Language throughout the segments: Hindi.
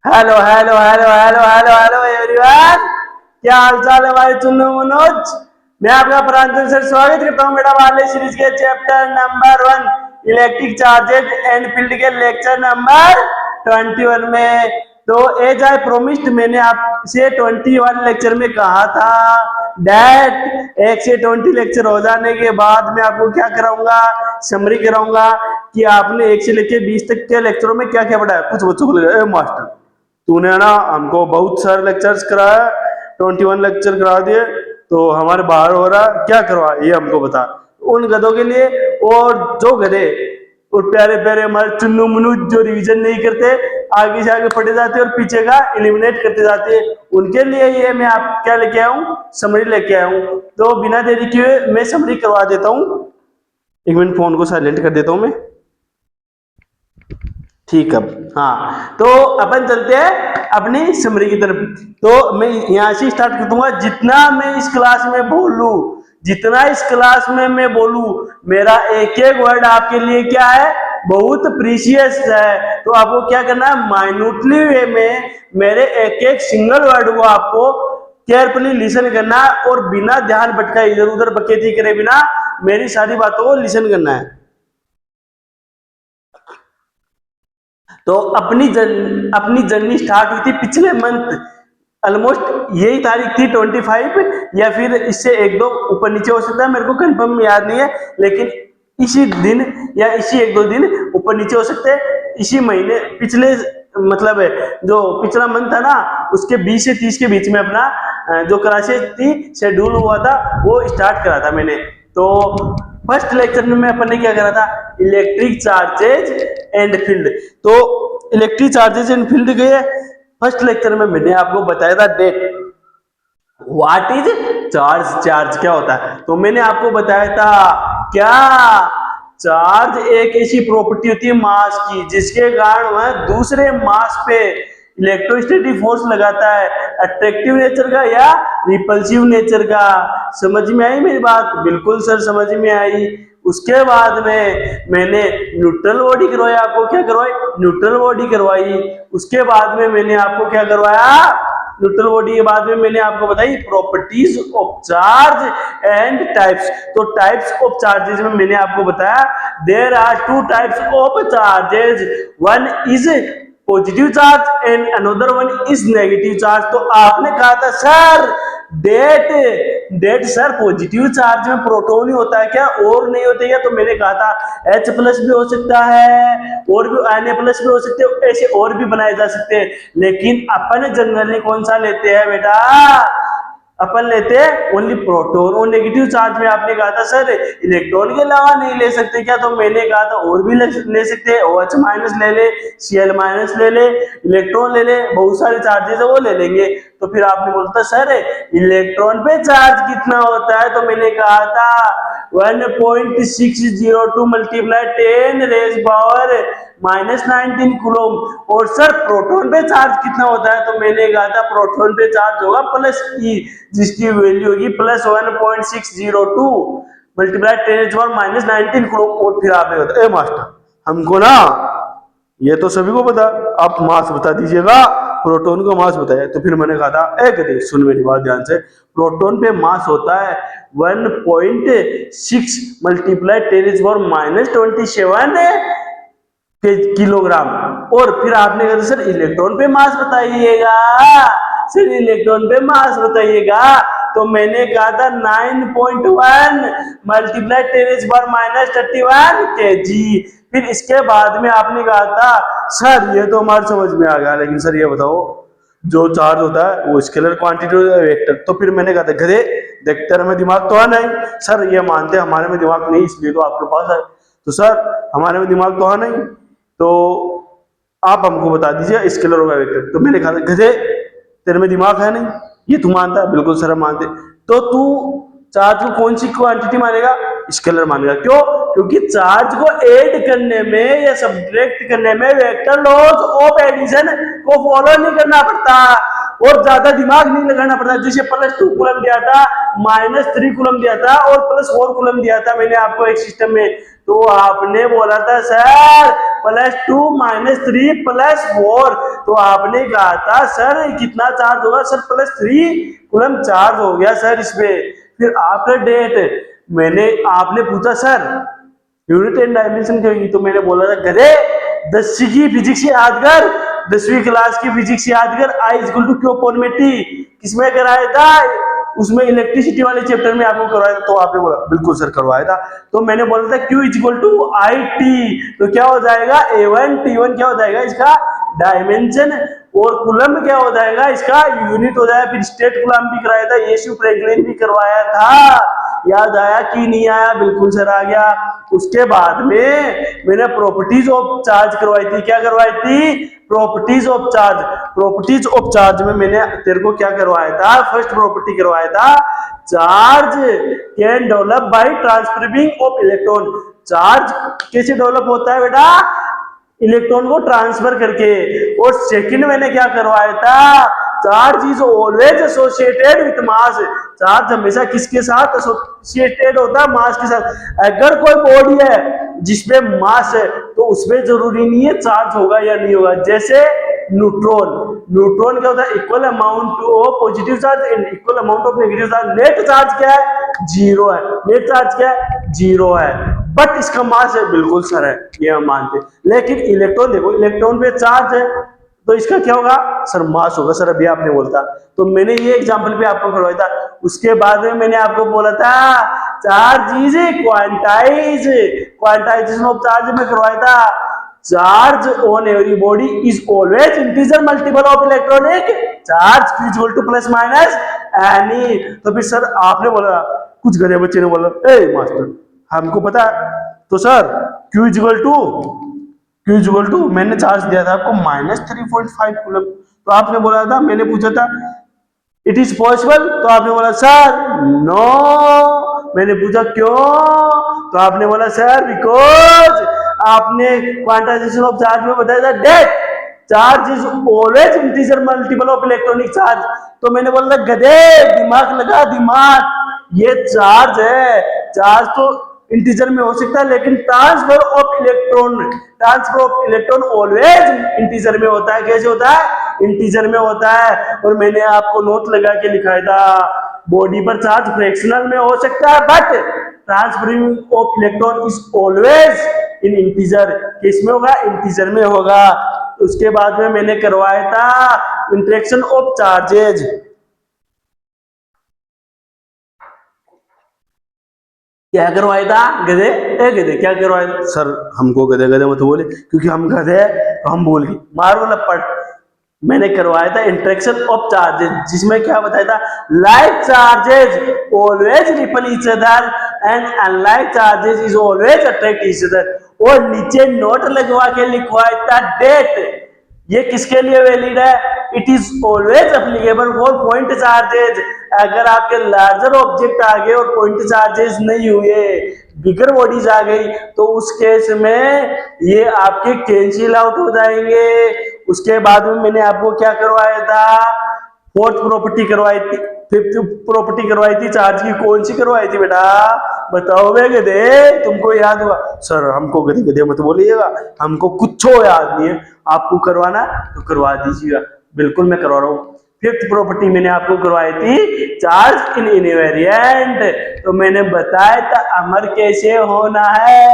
Hello hello hello hello hello hello everyone. क्या हाल चाल है भाई चुन्नू मनोज। मैं आपका प्रांजल सर स्वागत करता हूँ बेटा वाले सीरीज के chapter number 1 electric charges and field के लेक्चर नंबर 21 में। तो एज आई प्रोमिस्ड मैंने आपसे 21 लेक्चर में कहा था डैट 1 से 20 लेक्चर हो जाने के बाद मैं आपको क्या कराऊंगा, समरी कराऊंगा कि आपने 1 से लेकर 20 तक के लेक्चरों में क्या क्या पढ़ा है। कुछ बच्चों को लगेगा मास्टर तूने ना हमको बहुत सारे लेक्चर्स कराया, 21 लेक्चर करा दिए तो हमारे बाहर हो रहा क्या करवा ये हमको बता। उन गधों के लिए और जो गधे और प्यारे प्यारे हमारे चुन्नू मुन्नू जो रिवीजन नहीं करते, आगे से आगे पढ़े जाते और पीछे का एलिमिनेट करते जाते, उनके लिए ये मैं आप क्या लेके आया हूँ, समरी लेके आया हूँ। तो बिना देरी किए मैं समरी करवा देता हूँ। 1 मिनट फोन को साइलेंट कर देता हूँ मैं। ठीक है। हाँ तो अपन चलते हैं अपनी समरी की तरफ। तो मैं यहां से स्टार्ट कर दूंगा। जितना मैं इस क्लास में बोलूं, जितना इस क्लास में मैं बोलूं, मेरा एक एक वर्ड आपके लिए क्या है, बहुत प्रीशियस है। तो आपको क्या करना है, माइन्यूटली वे में मेरे एक एक सिंगल वर्ड को आपको केयरफुली लिसन करना है और बिना ध्यान भटकाए इधर उधर बकेती करे बिना मेरी सारी बातों को लिसन करना है। तो अपनी जर्नी स्टार्ट हुई थी पिछले मंथ, ऑलमोस्ट यही तारीख थी 25 या फिर इससे एक दो ऊपर नीचे हो सकता है, मेरे को कंफर्म याद नहीं है, लेकिन इसी दिन या इसी एक दो दिन ऊपर नीचे हो सकते हैं। इसी महीने पिछले मतलब जो पिछला मंथ था ना, उसके 20 से 30 के बीच में अपना जो क्लासेस थी शेड्यूल हुआ था वो स्टार्ट करा था मैंने। तो फर्स्ट लेक्चर में अपन ने क्या करा था, इलेक्ट्रिक चार्जेज एंड फील्ड। तो इलेक्ट्रिक चार्जेज एंड फील्ड के फर्स्ट लेक्चर में मैंने आपको बताया था that what is charge, charge क्या होता है। तो मैंने आपको बताया था क्या, चार्ज एक ऐसी प्रॉपर्टी होती है मास की जिसके कारण वह दूसरे मास पे इलेक्ट्रोस्टैटिक फोर्स लगाता है, अट्रैक्टिव नेचर का या रिपल्सिव नेचर का। समझ में आई मेरी बात? बिल्कुल सर समझ में आई। उसके बाद में मैंने न्यूट्रल बॉडी करवाई, आपको क्या करवाई, न्यूट्रल बॉडी करवाई। उसके बाद में मैंने आपको क्या करवाया, न्यूट्रल बॉडी के बाद में मैंने आपको बताई properties of charge and types. तो टाइप्स ऑफ चार्जेस में मैंने आपको बताया there are two types of charges, one is positive charge and another one is negative charge. तो आपने कहा था sir that that sir positive charge में प्रोटॉन ही होता है क्या और नहीं होते क्या? तो मैंने कहा था H प्लस भी हो सकता है और भी Na प्लस भी हो सकते हैं, ऐसे और भी बनाए जा सकते हैं। लेकिन अपन जनरली कौन सा लेते हैं बेटा, अपन लेते हैं ओनली प्रोटॉन। और नेगेटिव चार्ज में आपने कहा था सर इलेक्ट्रॉन के अलावा नहीं ले सकते क्या? तो मैंने कहा था और भी ले सकते हैं, OH माइनस ले ले, Cl माइनस ले ले, इलेक्ट्रॉन ले ले, बहुत सारे चार्जेस है वो ले लेंगे। तो फिर आपने बोलता सर इलेक्ट्रॉन पे चार्ज कितना होता है? तो मैंने कहा था 1.602 मल्टीप्लाई 10 रेज पावर -19 कूलम। और सर प्रोटॉन पे चार्ज कितना होता है? तो मैंने कहा था प्रोटॉन पे चार्ज होगा प्लस ई, जिसकी वैल्यू होगी प्लस 1.602 मल्टीप्लाई 10 -19 कूलम। और फिर आपने बताया मास्टर हमको ना ये तो सभी को पता, आप मास बता दीजिएगा, प्रोटॉन का मास बताया। तो फिर मैंने कहा था एक देख सुन मेरी बात ध्यान से, प्रोटॉन पे मास होता है 1.6 मल्टीप्लाई 10 -27 किलोग्राम। और फिर आपने कहा सर इलेक्ट्रॉन पे मास बताइएगा, सर इलेक्ट्रॉन पे मास बताइएगा। तो मैंने कहा था 9.1 मल्टीप्लाई 10 -31 kg। फिर इसके बाद में आपने कहा था सर ये तो हमारे समझ में आ गया, लेकिन सर ये बताओ जो चार्ज होता है वो स्केलर क्वांटिटी होता है वेक्टर। तो फिर मैंने कहा था गधे देख तेरे में दिमाग तो है नहीं। सर ये मानते हमारे में दिमाग नहीं इसलिए तो आपके पास है। तो सर हमारे में दिमाग तो है नहीं, तो आप हमको बता दीजिए स्केलर होगा वेक्टर। तो मैंने कहा गधे तेरे में दिमाग है नहीं, ये तू मानता है? बिल्कुल सर हम मानते। तो तू चार्ज को कौन सी क्वांटिटी मानेगा? स्केलर मानेगा। क्यों? क्योंकि चार्ज को ऐड करने में या सब्ट्रैक्ट करने में वेक्टर लॉज ऑफ एडिशन को फॉलो नहीं करना पड़ता और ज्यादा दिमाग नहीं लगाना पड़ता। जैसे +2 कूलम दिया था, -3 कूलम दिया था और +4 कूलम दिया था मैंने आपको एक सिस्टम में। तो आपने बोला था सर +2 -3 +4। तो आपने कहा था सर कितना चार्ज होगा, सर +3 कूलम चार्ज हो गया सर इसमें। फिर आफ्टर डेट आपने पूछा सर यूनिट एंड डायमेंशन क्या होगी, तो मैंने बोला था गधे 10वीं की फिजिक्स याद कर, 10वीं क्लास की फिजिक्स याद कर, I = Q अपॉन में T किसमें कराया था, उसमें इलेक्ट्रिसिटी वाले चैप्टर में आपको करवाया था। तो आपने बोला बिल्कुल सर करवाया था। तो मैंने बोला था Q = IT, तो क्या हो जाएगा A1 T1 क्या हो जाएगा इसका डायमेंशन, और कूलम क्या हो जाएगा इसका यूनिट हो जाएगा। फिर स्टेट कूलम भी कराया था, यीशु फ्रैंकलिन भी करवाया था। याद आया कि नहीं आया, बिल्कुल सर आ गया। उसके बाद में मैंने प्रॉपर्टीज ऑफ चार्ज करवाई थी, क्या करवाई थी, properties of charge. Properties of charge में मैंने तेरे को क्या करवाया था, फर्स्ट प्रॉपर्टी करवाया था, charge can develop by transferring of electron. Charge कैसे डेवलप होता है बेटा, इलेक्ट्रॉन को ट्रांसफर करके। और सेकंड मैंने क्या करवाया था, charge is always associated with mass. Charge हमेशा किसके साथ एसोसिएटेड होता है, मास के साथ। अगर कोई बॉडी है जिसमें मास है तो उसमें जरूरी नहीं है चार्ज होगा या नहीं होगा। जैसे न्यूट्रॉन, न्यूट्रॉन क्या होता है, equal amount of positive charge and equal amount of negative charge. Net charge क्या है, 0 है। नेट चार्ज क्या है, 0 है, बट इसका मास है, बिल्कुल सर है, ये हम मानते हैं। लेकिन इलेक्ट्रॉन देखो, इलेक्ट्रॉन पे चार्ज है तो इसका क्या होगा सर, मास होगा सर, अभी आपने बोलता। तो मैंने ये एग्जांपल भी आपको करवाया था। उसके बाद में मैंने आपको बोला था charge is quantize, quantization of charge में करवाया था। Charge on every body is always integer multiple of electronic charge Q = ± any. तो फिर सर आपने बोला, कुछ गधे बच्चे ने बोला ए मास्टर हमको पता है, तो सर Q = मैंने चार्ज दिया था आपको -3.5 कूलम। तो आपने बोला था, मैंने पूछा था इट इज पॉसिबल, तो आपने बोला सर नो। मैंने पूछा क्यों, तो आपने बोला सर बिकॉज आपने क्वांटाइजेशन ऑफ चार्ज में बताया था that charge is always integer multiple of electronic charge. तो मैंने बोला था गधे दिमाग लगा, दिमाग, ये चार्ज है, चार्ज तो इंटीजर में हो सकता है लेकिन transfer of electron always integer में होता है। कैसे होता है, इंटीजर में होता है। और मैंने आपको नोट लगा के लिखाया था, बॉडी पर चार्ज फ्रैक्शनल में हो सकता है but transferring of electron is always in integer. किस में होगा, इंटीजर में होगा। उसके बाद में मैंने करवाया था इंटरेक्शन ऑफ चार्जेज। क्या करवाया था गधे, गधे क्या करवाया था सर, हमको गधे गधे मत बोले क्योंकि हम गधे तो हम बोल गए, मारो लपड़। मैंने करवाया था इंटरेक्शन ऑफ चार्जेस, जिसमें क्या बताया था, like charges always ripple each other and unlike charges is always attract each other. और नीचे नोट लगवा के लिखवाया था डेट, ये किसके लिए वैलिड है, it is always applicable for point charges. अगर आपके लार्जर ऑब्जेक्ट आ गए और पॉइंट चार्जेस नहीं हुए, बिगर बॉडीज आ गई, तो उस केस में ये आपके कैंसिल आउट हो जाएंगे। उसके बाद में मैंने आपको क्या करवाया था, फोर्थ प्रॉपर्टी करवाई थी, फिफ्थ प्रॉपर्टी करवाई थी। चार्ज की कौन सी करवाई थी बेटा, बताओ बे गधे, तुमको याद हुआ? सर हमको गधे गधे मत बोलिएगा, हमको कुछ याद नहीं है, आपको करवाना तो करवा दीजिएगा। बिल्कुल मैं करवा रहा हूँ। फिफ्थ प्रॉपर्टी मैंने आपको करवाई थी, चार्ज इन इनवेरिएंट। तो मैंने बताया था अमर कैसे होना है,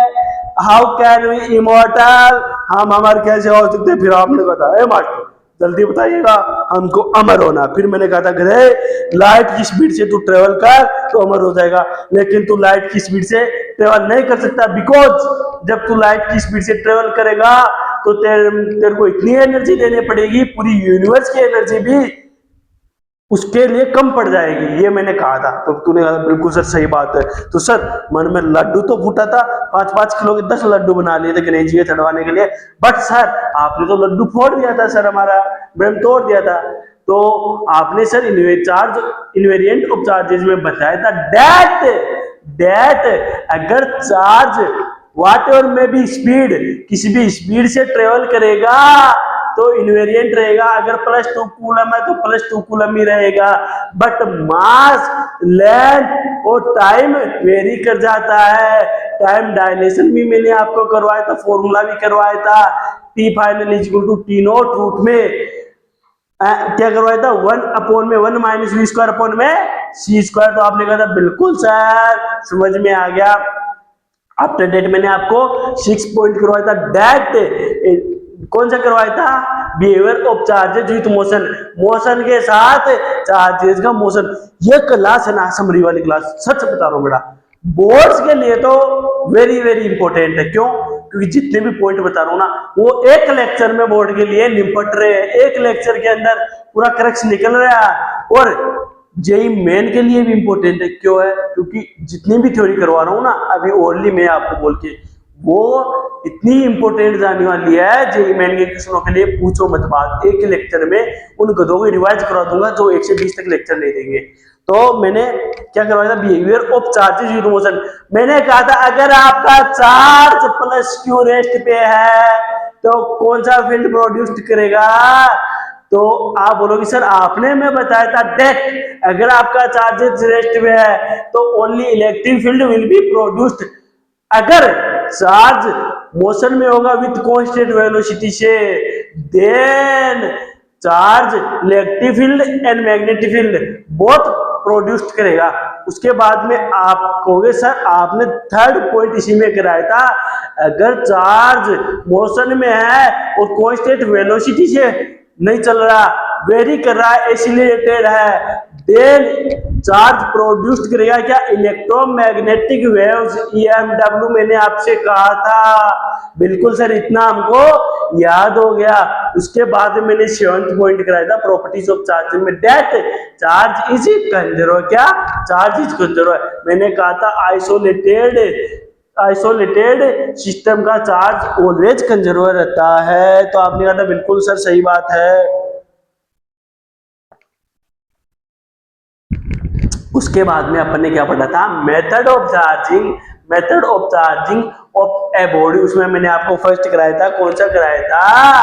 हाउ कैन वी इमॉर्टल, हम अमर कैसे हो सकते। फिर आपने कहा ए मास्टर जल्दी बताइएगा हमको अमर होना। फिर मैंने कहा था गधे लाइट की स्पीड से तू ट्रेवल कर तो अमर हो जाएगा, लेकिन तू लाइट की स्पीड से ट्रेवल नहीं कर सकता, बिकॉज जब तू लाइट की स्पीड से ट्रेवल करेगा तो तेरे को इतनी एनर्जी देनी पड़ेगी, पूरी यूनिवर्स की एनर्जी भी उसके लिए कम पड़ जाएगी, ये मैंने कहा था। तो तूने कहा बिल्कुल सर सही बात है। तो सर मन में लड्डू तो फूटा था, 5-5 किलो के 10 लड्डू बना लिए थे गणेश जी के चढ़वाने के लिए, बट सर आपने तो लड्डू फोड़ दिया था सर, हमारा ब्रह्म तोड़ दिया था। तो आपने sir charge invariant of charges में बताया था डेट अगर चार्ज वाट एवर में भी स्पीड, किसी भी स्पीड से ट्रेवल करेगा तो इनवेरिएंट रहेगा। अगर +2 कूलम है तो +2 कूलम ही रहेगा, बट मास, लेंथ और टाइम वेरी कर जाता है। टाइम डायलेशन भी मैंने आपको करवाया था, फॉर्मूला भी करवाया था। T final is equal to T naught root में क्या करवाया था, 1/1 माइनस वी स्क्वायर अपॉन में सी स्क्वायर। तो आपने कहा था बिल्कुल सर समझ में आ गया। आफ्टर डेट मैंने आपको 6 पॉइंट करवाया था। डेट कौन सा करवाया था, behaviour of charges with motion, motion के साथ चार्जेस का मोशन। ये क्लास है ना समरी वाली क्लास, सच बता रहा हूं बेटा, बोर्ड्स के लिए तो वेरी वेरी इंपॉर्टेंट है। क्यों, क्योंकि जितने भी पॉइंट बता रहा हूं ना वो एक लेक्चर में बोर्ड के लिए निपट रहे हैं, एक लेक्चर के अंदर पूरा क्रक्स निकल रहा है। और जेई मेन के लिए भी इंपॉर्टेंट है। क्यों है, क्योंकि जितनी भी थ्योरी करवा रहा हूं ना अभी ओनली मैं आपको बोल के, वो इतनी इंपॉर्टेंट जाने वाली है जेई मेन के क्वेश्चनों के लिए, पूछो मत बात। एक ही लेक्चर में उन गधों को रिवाइज करा दूंगा जो 1 से 20 तक लेक्चर नहीं देंगे। तो मैंने क्या करवाया था, behaviour of charges with motion. मैंने कहा था अगर आपका चार्ज प्लस क्यू रेस्ट पे है तो कौन सा फील्ड प्रोड्यूस करेगा, तो आप बोलोगे सर आपने मैं बताया था डेट, अगर आपका चार्जेस रेस्ट पे है तो only electric field will be produced. अगर चार्ज मोशन में होगा विथ कांस्टेंट वेलोसिटी से, then charge electric field and magnetic field both produced करेगा। उसके बाद में आप कहोगे सर आपने थर्ड पॉइंट इसी में कराया था, अगर चार्ज मोशन में है और कांस्टेंट वेलोसिटी से नहीं चल रहा, वेरी कर रहा है, एसिलेटेड है, देन चार्ज प्रोड्यूस्ड करेगा क्या, इलेक्ट्रोमैग्नेटिक वेव्स EMW। मैंने आपसे कहा था बिल्कुल सर, इतना हमको याद हो गया। उसके बाद में मैंने 7th पॉइंट कराया था प्रॉपर्टीज ऑफ चार्ज में, डेट चार्ज इज कंजर्व, क्या चार्ज इज कंजर्व। मैंने कहा था आइसोलेटेड सिस्टम का चार्ज ऑलवेज कंजर्व रहता है। तो आपने कहा था बिल्कुल सर सही बात है। उसके बाद में अपन ने क्या पढ़ा था, method of charging of a body. उसमें मैंने आपको फर्स्ट कराया था, कौन सा कराया था,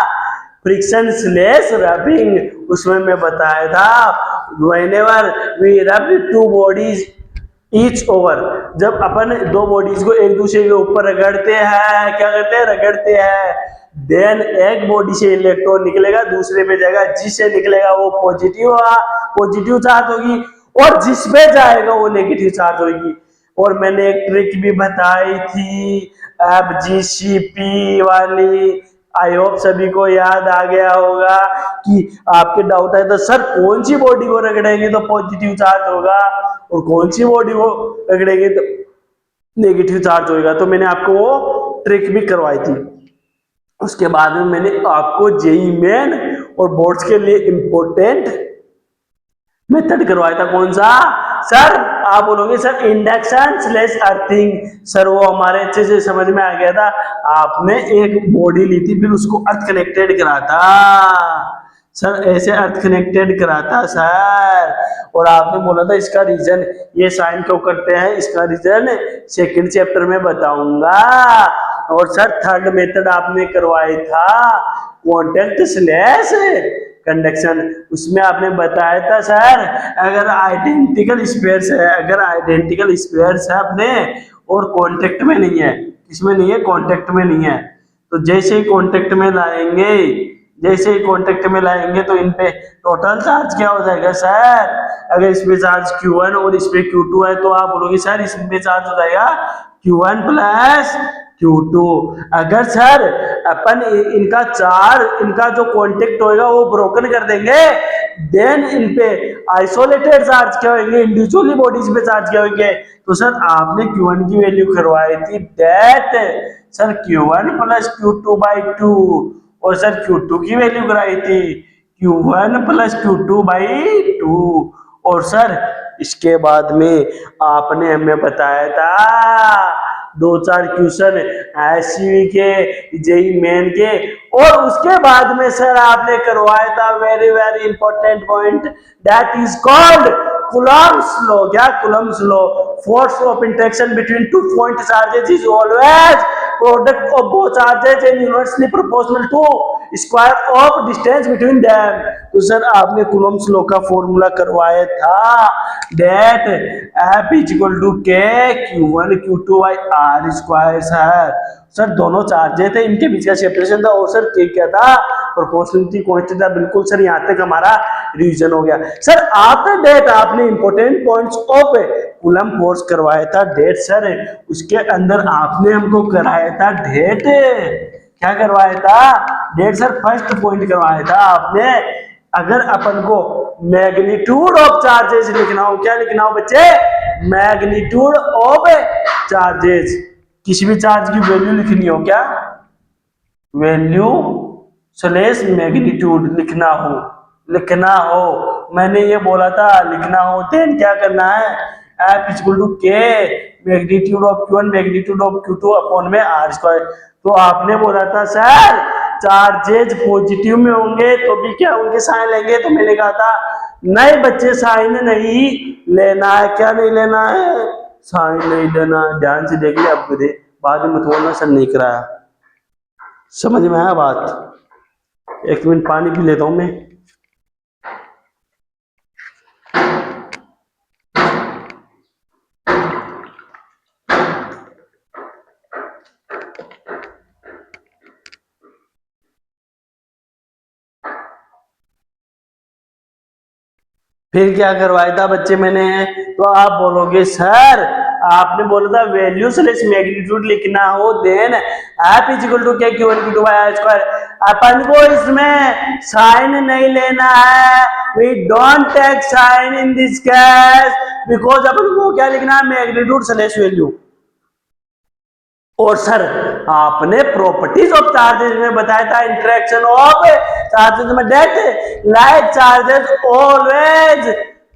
फ्रिक्शनलेस रबिंग। उसमें मैं बताया था व्हेनेवर वी रब टू बॉडीज ईच ओवर, जब अपन दो बॉडीज को एक दूसरे के ऊपर रगड़ते हैं, क्या करते हैं, रगड़ते हैं, देन एक बॉडी से इलेक्ट्रॉन निकलेगा दूसरे पे जाएगा, जिससे निकलेगा वो पॉजिटिव चार्ज होगी और जिसमें जाएगा वो नेगेटिव चार्ज होगी। और मैंने एक ट्रिक भी बताई थी FGCP वाली, आई होप सभी को याद आ गया होगा। कि आपके डाउट है तो सर कौन सी बॉडी को रगड़ेंगे तो पॉजिटिव चार्ज होगा और कौन सी बॉडी को रगड़ेंगे तो नेगेटिव चार्ज होगा, तो मैंने आपको वो ट्रिक भी करवाई थी। उसके बाद में मैंने आपको जेई मेन और बोर्ड्स के लिए इंपॉर्टेंट मेथड करवाया था, कौन सा सर, आप बोलोगे sir induction slash earthing. Sir वो हमारे अच्छे से समझ में आ गया था, आपने एक बॉडी ली थी फिर उसको अर्थ कनेक्टेड करा था सर, ऐसे अर्थ कनेक्टेड करा था सर, और आपने बोला था इसका रीजन, ये साइन क्यों करते हैं, इसका रीजन सेकंड चैप्टर में बताऊंगा। और सर थर्ड मेथड आपने करवाया था कॉन्टैक्ट स्लैश कंडक्शन। उसमें आपने बताया था सर अगर आइडेंटिकल स्पेयर्स है अपने और कांटेक्ट में नहीं है, किसमें नहीं है, कांटेक्ट में नहीं है, तो जैसे ही कांटेक्ट में लाएंगे तो इन पे टोटल चार्ज क्या हो जाएगा सर, अगर इसमें चार्ज Q1 और इसमें Q2 है तो आप बोलोगे सर इसमें चार्ज हो जाएगा Q1 प्लस Q2। अगर सर अपन इनका जो कांटेक्ट होगा वो ब्रोकन कर देंगे, देन इन पे आइसोलेटेड चार्ज क्या होंगे, इंडिविजुअली बॉडीज पे चार्ज क्या होंगे। तो सर आपने Q1 की वैल्यू करवाई थी that sir Q1 plus Q2/2 और सर Q2 की वैल्यू कराई थी Q1 प्लस Q2/2। और सर इसके बाद में आपने हमें बताया था 2-4 क्वेश्चन एससीवी के, जेई मेन के, और उसके बाद में सर आपने करवाया था very very important point, that is called Coulomb's law. क्या Coulomb's law, force of interaction between two point charges is always product of both charges and universally proportional to square of distance between them. तो सर आपने कूलम्ब्स लॉ का फॉर्मूला करवाया था, that F is equal to K Q1 Q2 by R square. Sir दोनों चार्जेस थे, इनके बीच का सेपरेशन था, और सर K क्या था, प्रोपोर्शनलिटी कांस्टेंट था। बिल्कुल सर, यहाँ तक हमारा रिवीजन हो गया। सर आफ्टर डेट आपने important points of Coulomb force करवाया था, डेट सर उसके अंदर आपने हमको कराया था डेट, क्या करवाया था, डेट सर फर्स्ट पॉइंट करवाया था आपने। अगर अपन को मैग्नीट्यूड ऑफ चार्जेस लिखना हो, क्या लिखना हो बच्चे, मैग्नीट्यूड ऑफ चार्जेस, किसी भी चार्ज की वैल्यू लिखनी हो, क्या वैल्यू स्लैश मैग्नीट्यूड लिखना हो, मैंने ये बोला था लिखना हो, देन क्या करना है, F equal to K magnitude of Q1 magnitude of Q2 upon में R स्क्वायर। तो आपने बोला था सर चार्जेज पॉजिटिव में होंगे तो भी क्या होंगे, साइन लेंगे, तो मैंने कहा था नहीं बच्चे साइन नहीं लेना है, क्या नहीं लेना है, साइन नहीं लेना है। ध्यान से देख ले, अब दे बाद में मत बोलना सर नहीं कराया, समझ में आया बात। एक मिनट पानी पी लेता हूं मैं। फिर क्या करवाया था बच्चे मैंने, तो आप बोलोगे सर आपने बोला था वैल्यू स्लैश मैग्नीट्यूड लिखना हो, then F is equal to K Q1 Q2 by R square. अपन को इसमें साइन नहीं लेना है, we don't take sign in this case, because अपन को क्या लिखना है, मैग्नीट्यूड स्लैश वैल्यू। और सर आपने प्रॉपर्टीज ऑफ चार्जेस में बताया था, इंटरेक्शन ऑफ चार्जेस में, that like charges always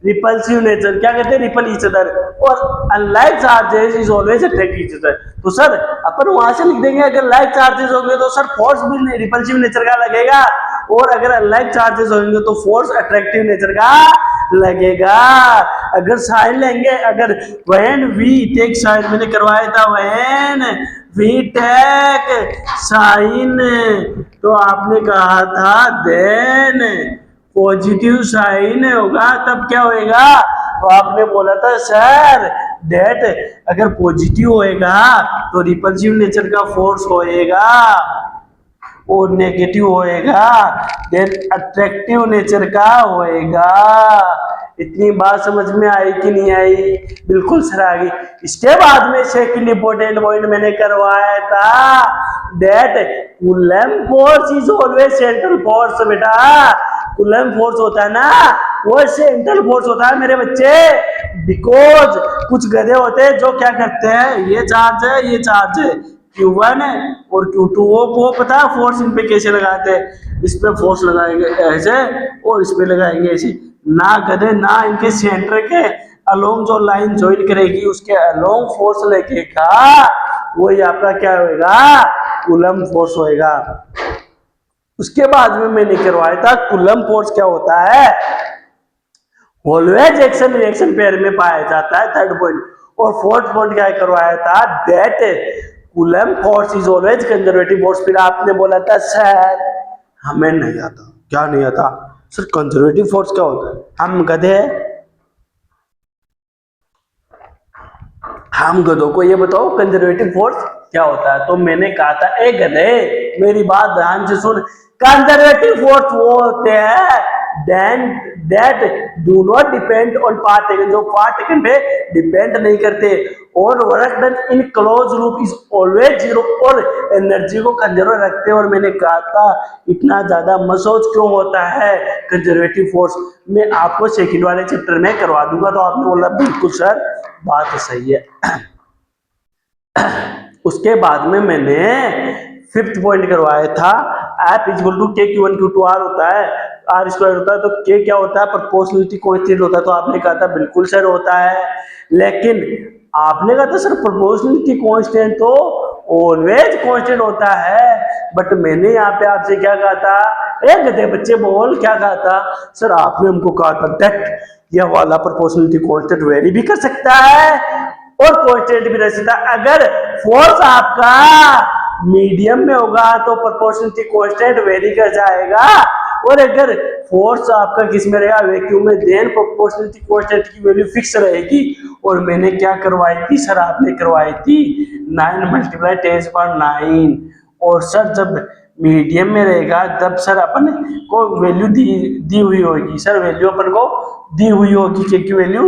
repulsive nature, क्या कहते हैं, रिपल ईच अदर, और unlike charges is always attract each other. तो सर अपन वहां से लिख देंगे अगर लाइक चार्जेस होंगे तो सर फोर्स भी रिपल्सिव नेचर का लगेगा, और अगर अनलाइक चार्जेस होंगे तो फोर्स अट्रैक्टिव नेचर का लगेगा। अगर साइन लेंगे, अगर व्हेन वी टेक साइन, मैंने करवाया था व्हेन वी टेक साइन, तो आपने कहा था देन पॉजिटिव साइन होगा, तब क्या होएगा, तो आपने बोला था सर डेट अगर पॉजिटिव होएगा तो रिपल्सिव नेचर का फोर्स होएगा, और नेगेटिव होएगा देन अट्रैक्टिव नेचर का होएगा। इतनी बात समझ में आई कि नहीं आई, बिल्कुल सर आ गई। इसके बाद में सेकंड इंपॉर्टेंट पॉइंट मैंने करवाया था, that coulomb force is always central force. बेटा कूलम्ब फोर्स होता है ना, वो सेंट्रल फोर्स होता है मेरे बच्चे, बिकॉज कुछ गधे होते हैं जो क्या करते हैं, ये चार्ज है ये चार्ज है Q1 और Q2, वो पता है फोर्स इन पे कैसे लगाते हैं, इस पे फोर्स लगाएंगे ऐसे और इस पे लगाएंगे ऐसे, ना गधे ना इनके सेंटर के अलोंग जो लाइन ज्वाइन करेगी उसके अलोंग फोर्स लगेगा, वही आपका क्या होएगा, कूलम्ब फोर्स होएगा। उसके बाद में मैंने करवाया था कूलम्ब फोर्स क्या होता है, ऑलवेज एक्शन रिएक्शन पेयर में पाया जाता है, थर्ड पॉइंट। और फोर्थ पॉइंट क्या करवाया था, that coulomb force is always conservative force. फिर आपने बोला था सर हमें नहीं आता, क्या नहीं आता सर, कंजर्वेटिव फोर्स क्या होता है, हम गधे हैं, हम गधों को ये बताओ कंजर्वेटिव फोर्स क्या होता है। तो मैंने कहा था ए गधे मेरी बात ध्यान से सुन, कंजर्वेटिव फोर्स वो होते हैं then that do not depend on part taken, जो part taken पे डिपेंड नहीं करते, और work done in close loop is always zero, और एनर्जी को कंजर्व रखते हैं। और मैंने कहा था इतना ज्यादा मसोज क्यों होता है कंजर्वेटिव फोर्स, मैं आपको सेकंड वाले चैप्टर में करवा दूंगा। तो आपने बोला बिल्कुल सर बात सही है। उसके बाद में मैंने फिफ्थ पॉइंट करवाया था, F equal to K Q1 Q2 R होता है, R स्क्वायर होता है, तो K क्या होता है, प्रोपोर्शनलिटी कांस्टेंट होता है। तो आपने कहा था बिल्कुल सर होता है, लेकिन आपने कहा था सर प्रोपोर्शनलिटी कांस्टेंट तो ऑलवेज कांस्टेंट होता है, बट मैंने यहाँ पे आपसे क्या कहा था, एक गधे बच्चे बोल क्या कहा था सर, आपने हमको कहा था दैट यह वाला प्रोपोर्शनलिटी कांस्टेंट वेरी भी कर सकता है और कांस्टेंट भी रह सकता है। अगर फोर्स आपका मीडियम में होगा तो प्रोपोर्शनलिटी कांस्टेंट वेरी कर जाएगा, और अगर फोर्स आपका किस में रहेगा, वैक्यूम में, देन प्रोपोर्शनलिटी कांस्टेंट की वैल्यू फिक्स रहेगी। और मैंने क्या करवाई थी सर, आपने करवाई थी 9 × 10⁹। और सर जब मीडियम में रहेगा तब सर अपन को वैल्यू दी हुई होगी, सर वैल्यू अपन को दी हुई होगी, के की वैल्यू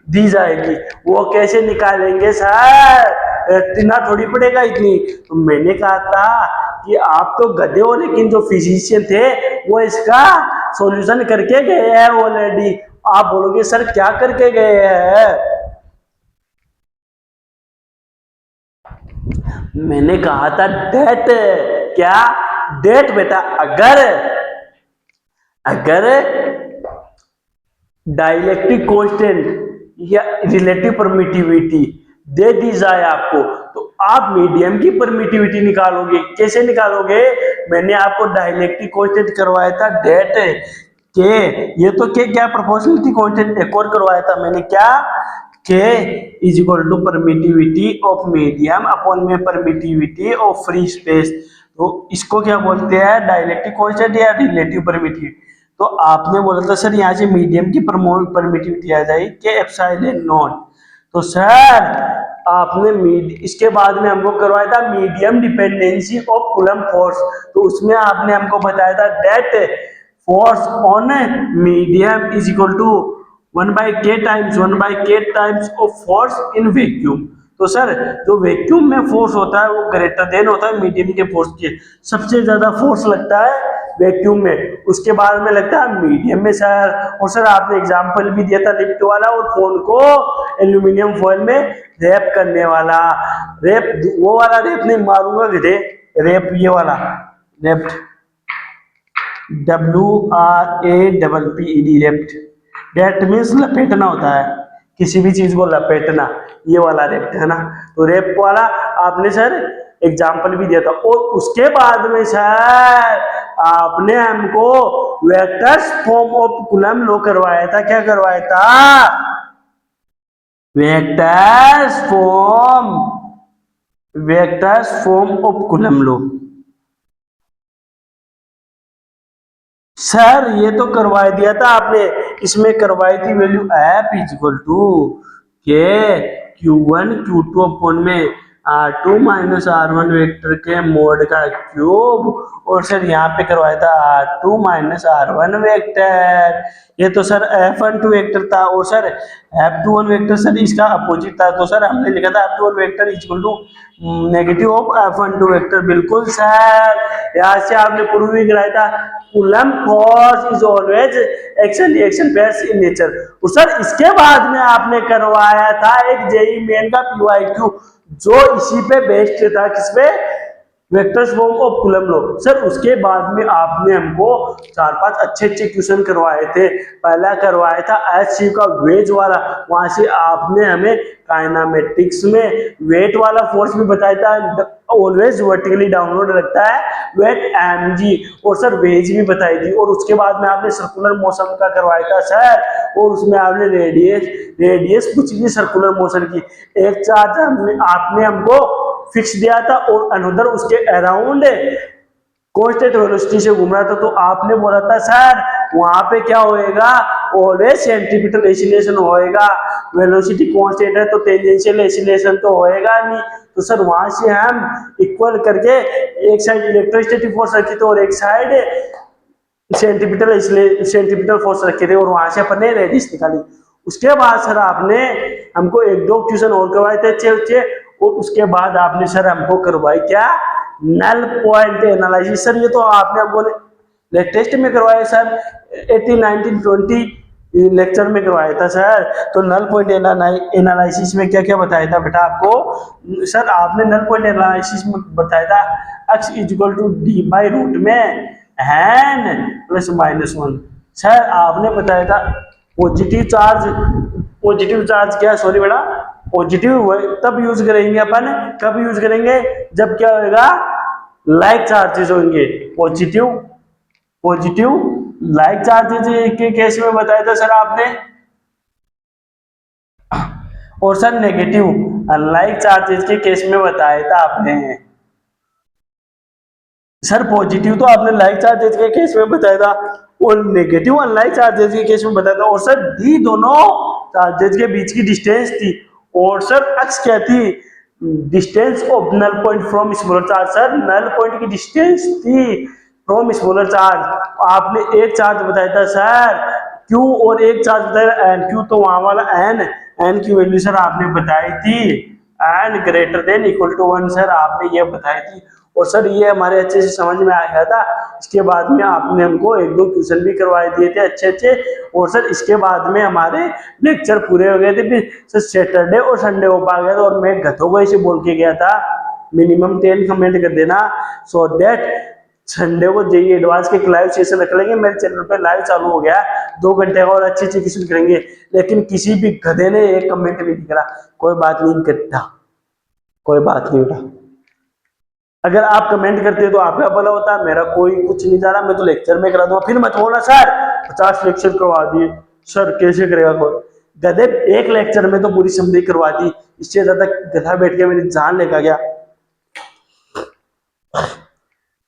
दी जाएगी। वो कैसे निकालेंगे सर, इतना थोड़ी पड़ेगा इतनी। तो मैंने कहा था कि आप तो गधे हो, लेकिन जो फिजिशियन थे वो इसका सॉल्यूशन करके गए हैं ऑलरेडी। आप बोलोगे सर क्या करके गए हैं, मैंने कहा था डेट, क्या डेट बेटा, अगर डाइलेक्ट्रिक कांस्टेंट या रिलेटिव परमिटिविटी दे दी जाए आपको, तो आप मीडियम की परमिटिविटी निकालोगे। कैसे निकालोगे, मैंने आपको डाइलेक्ट्रिक कांस्टेंट करवाया था डेट के, ये तो के क्या प्रोपोर्शनलिटी कांस्टेंट एक और करवाया था मैंने, क्या K is equal to permittivity of medium upon में परमिटिविटी ऑफ फ्री स्पेस। तो इसको क्या बोलते हैं, डाइलेक्ट्रिक कांस्टेंट या रिलेटिव परमिटिविटी। तो आपने बोला था सर यहाँ से मीडियम की परमिटिविटी आ जाएगी के एप्सिलॉन नॉट। तो सर आपने इसके बाद में हमको करवाया था medium dependency of Coulomb force. तो उसमें आपने हमको बताया था that force on medium is equal to 1/k times of force in vacuum. तो सर जो वैक्यूम में फोर्स होता है वो ग्रेटर देन होता है मीडियम के फोर्स के, सबसे ज्यादा फोर्स लगता है वैक्यूम में, उसके बाद में लगता है मीडियम में सर। और सर आपने एग्जांपल भी दिया था लिफ्ट वाला और फोन को एल्यूमिनियम फॉइल में रैप करने वाला। रैप वो वाला रैप नहीं मारूंगा गधे, रैप ये वाला wrapped, WRAPPED wrapped, wrapped means लपेटना होता है, किसी भी चीज को लपेटना, ये वाला रैप्ड है ना। तो रैप वाला आपने सर एग्जाम्पल भी दिया था। और उसके बाद में सर आपने हमको vectors form of Coulomb law करवाया था। क्या करवाया था, vectors form of Coulomb law. Sir ये तो करवा दिया था आपने, इसमें करवाई थी value F is equal to K Q1 Q2 upon में R2 माइनस R1 वेक्टर के मोड का क्यूब। और सर यहाँ पे करवाया था R2 माइनस R1 वेक्टर। ये तो सर F12 वेक्टर था। और सर F21 वेक्टर सर इसका अपोजिट था, तो सर हमने लिखा था F21 vector is equal to negative of F12 vector. बिल्कुल सर, यहाँ से आपने प्रूव भी कराया था Coulomb force is always action reaction pairs in nature. और सर इसके बाद में आपने करवाया था एक जेई मेन का PYQ, जो इसी पे बेस्ड था, किस पे, vectors form of Coulomb law. Sir उसके बाद में आपने हमको 4-5 अच्छे क्वेश्चन करवाए थे। पहला करवाया था एचसी का वेज वाला, वहां से आपने हमें काइनेमेटिक्स में वेट वाला फोर्स भी बताया था, ऑलवेज वर्टिकली डाउनवर्ड लगता है वेट mg। और सर वेज भी बताई थी। और उसके बाद में आपने सर्कुलर मोशन का करवाया था सर, और उसमें आपने रेडियस पूछी थी सर्कुलर मोशन की। एक चार्ज आपने हमको फिक्स दिया था और अनदर उसके अराउंड कांस्टेंट वेलोसिटी से घूम रहा था। तो आपने बोला था सर वहां पे क्या होएगा, ऑलवेज सेंट्रीपिटल एक्सीलरेशन होएगा, वेलोसिटी कांस्टेंट है तो टेंजेंशियल एक्सीलरेशन तो होएगा नहीं। तो सर वहां से हम इक्वल करके एक साइड इलेक्ट्रोस्टैटिक फोर्स रखी थी और एक साइड सेंट्रीपिटल फोर्स रखे थे, और वहां से अपन ने रेडियस निकाली। उसके बाद सर आपने हमको 1-2 क्वेश्चन और करवाए थे अच्छे, और उसके बाद आपने सर हमको करवाई क्या, नल पॉइंट एनालिसिस। सर ये तो आपने हमको लेटेस्ट में करवाया सर, 18, 19, 20 लेक्चर में करवाया था सर। तो नल पॉइंट एनालिसिस में क्या क्या बताया था बेटा आपको, सर आपने नल पॉइंट एनालिसिस में बताया था x इज इक्वल टू d/रूट में n प्लस -1। सर आपने बताया था पॉजिटिव चार्ज क्या, सॉरी बेटा, पॉजिटिव तब यूज करेंगे अपन, कब यूज करेंगे, जब क्या होगा, लाइक चार्जेस होंगे। पॉजिटिव लाइक चार्जेस के केस में बताया था सर आपने, और सर नेगेटिव लाइक चार्जेस के केस में बताया था आपने। सर पॉजिटिव तो आपने लाइक चार्जेस के केस में बताया था, और नेगेटिव अनलाइक चार्जेस के केस में बताता हूँ। और सर डी दोनों चार्जेस के बीच की डिस्टेंस थी। और सर एक्स क्या थी? Distance of null point from smaller charge. Sir null point की डिस्टेंस थी फ्रॉम स्मॉलर चार्ज। आपने एक चार्ज बताया था सर क्यू और एक चार्ज बताया एन क्यू, तो वहां वाला एन, एन की वैल्यू सर आपने बताई थी n greater than equal to 1 sir आपने ये बताई थी। और सर ये हमारे अच्छे से समझ में आ गया था। इसके बाद में आपने हमको एक दो क्वेश्चन भी करवाए दिए थे अच्छे अच्छे। और सर इसके बाद में हमारे लेक्चर पूरे हो गए थे। फिर सर सैटरडे और संडे हो पा गया था और मैं गधों को ऐसे बोल के गया था मिनिमम 10 कमेंट कर देना सो दैट संडे को जेई एडवांस के लाइव सेशन रख लेंगे। मेरे चैनल पे लाइव चालू हो गया 2 घंटे का और अच्छे अच्छे क्वेश्चन करेंगे। लेकिन किसी भी गधे ने एक कमेंट भी नहीं करा। कोई बात नहीं गड्ढा, कोई बात नहीं बेटा। अगर आप कमेंट करते तो आपका भला होता, मेरा कोई कुछ नहीं जा रहा, मैं तो लेक्चर में करा दूंगा। फिर मत बोलना सर 50 लेक्चर करवा दिए, सर कैसे करेगा कोई? गधे एक लेक्चर में तो पूरी समझी करवा दी, इससे ज्यादा गधा बैठ के मेरी जान लेकर गया।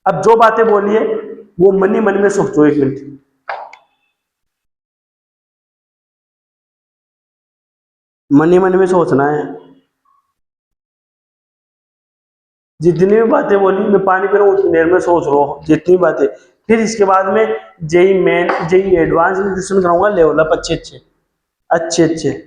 अब जो बातें बोली है वो मन ही मन में सोचो 1 मिनट। मन ही मन में सोचना है। जितनी भी बातें बोली मैं पानी पी रहा हूँ उतनी देर में सोच रहा हूँ जितनी बातें। फिर इसके बाद में जेई मेन जेई एडवांस में ट्यूशन कराऊंगा लेवल अप अच्छे अच्छे अच्छे अच्छे।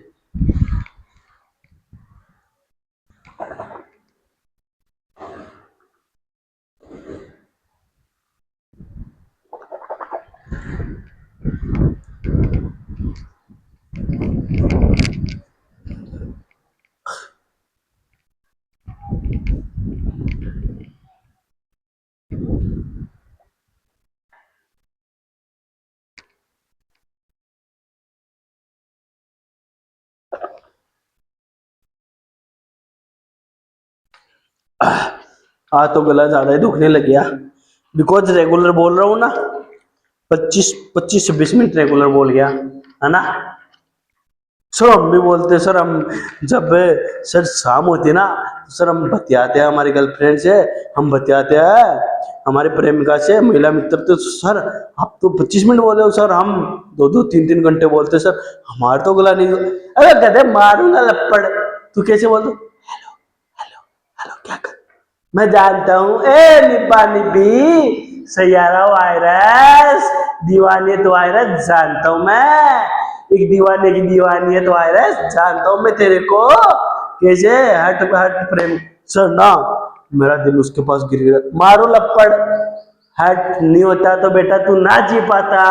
तो गला ज्यादा ही दुखने लग गया बिकॉज रेगुलर बोल रहा हूँ ना। 25-26 मिनट रेगुलर बोल गया है ना। सर हम भी बोलते सर, हम जब सर शाम होती है ना तो सर हम बतियाते हैं हमारी गर्लफ्रेंड से, हम बतियाते हैं हमारे प्रेमिका से, महिला मित्र। तो सर आप तो 25 मिनट बोले हो सर, हम 2-2 3-3 घंटे बोलते सर, हमारा तो गला नहीं। अरे गधे मारूंगा लपड़। तू कैसे बोल दो हेलो हेलो हेलो क्या कर? मैं जानता हूँ ए निब्बा निब्बी सैयारा वायरस दीवानी तो वायरस जानता हूँ मैं। एक दीवाने की दीवानी है तो वायरस जानता हूँ मैं तेरे को। कैसे हट हट प्रेम सर ना, मेरा दिल उसके पास गिर गया। मारो लपड़। हट नहीं होता तो बेटा तू ना जी पाता।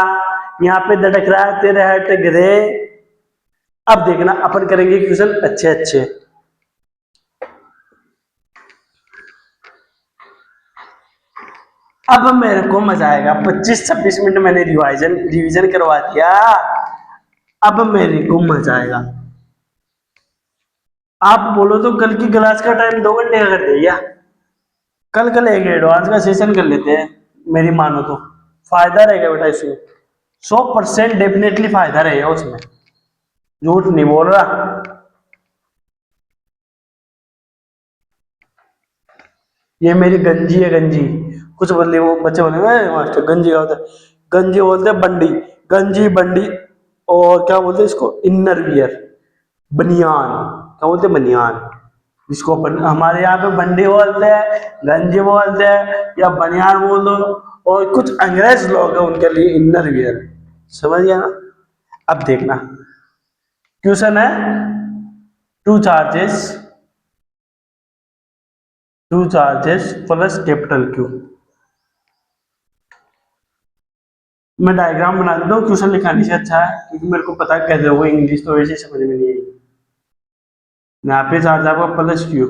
यहाँ पे धड़क रहा है तेरे हट गधे। अब देखना अपन करेंगे क्वेश्चन अच्छे अच्छे। अब मेरे को मजा आएगा। 25-26 मिनट मैंने रिवीजन करवा दिया। अब मेरे को मजा आएगा। आप बोलो तो कल की क्लास का टाइम 2 घंटे का कर दिया। कल एक एडवांस का सेशन कर लेते हैं। मेरी मानो तो फायदा रहेगा बेटा इसमें। 100% डेफिनेटली फायदा रहेगा उसमें, झूठ नहीं बोल रहा। ये मेरी गंजी है गंजी। कुछ बोले वो बच्चे बोले मास्टर गंजी क्या होता है? गंजी बोलते हैं बंडी, गंजी बंडी। और क्या बोलते हैं इसको? इनर वियर, बनियान। क्या बोलते हैं? बनियान। इसको हमारे यहाँ पे बंडी बोलते हैं, गंजी बोलते हैं या बनियान बोल दो। और कुछ अंग्रेज लोग हैं उनके लिए इनर वियर। समझ गया ना? अब देखना क्वेश्चन है two charges plus capital Q. मैं डायग्राम बना देता हूँ क्वेश्चन लिखाने से अच्छा है, क्योंकि मेरे को पता है कैसे होगा। इंग्लिश तो वैसे समझ में नहीं आएगी। यहाँ पे चार्ज आपका प्लस क्यू,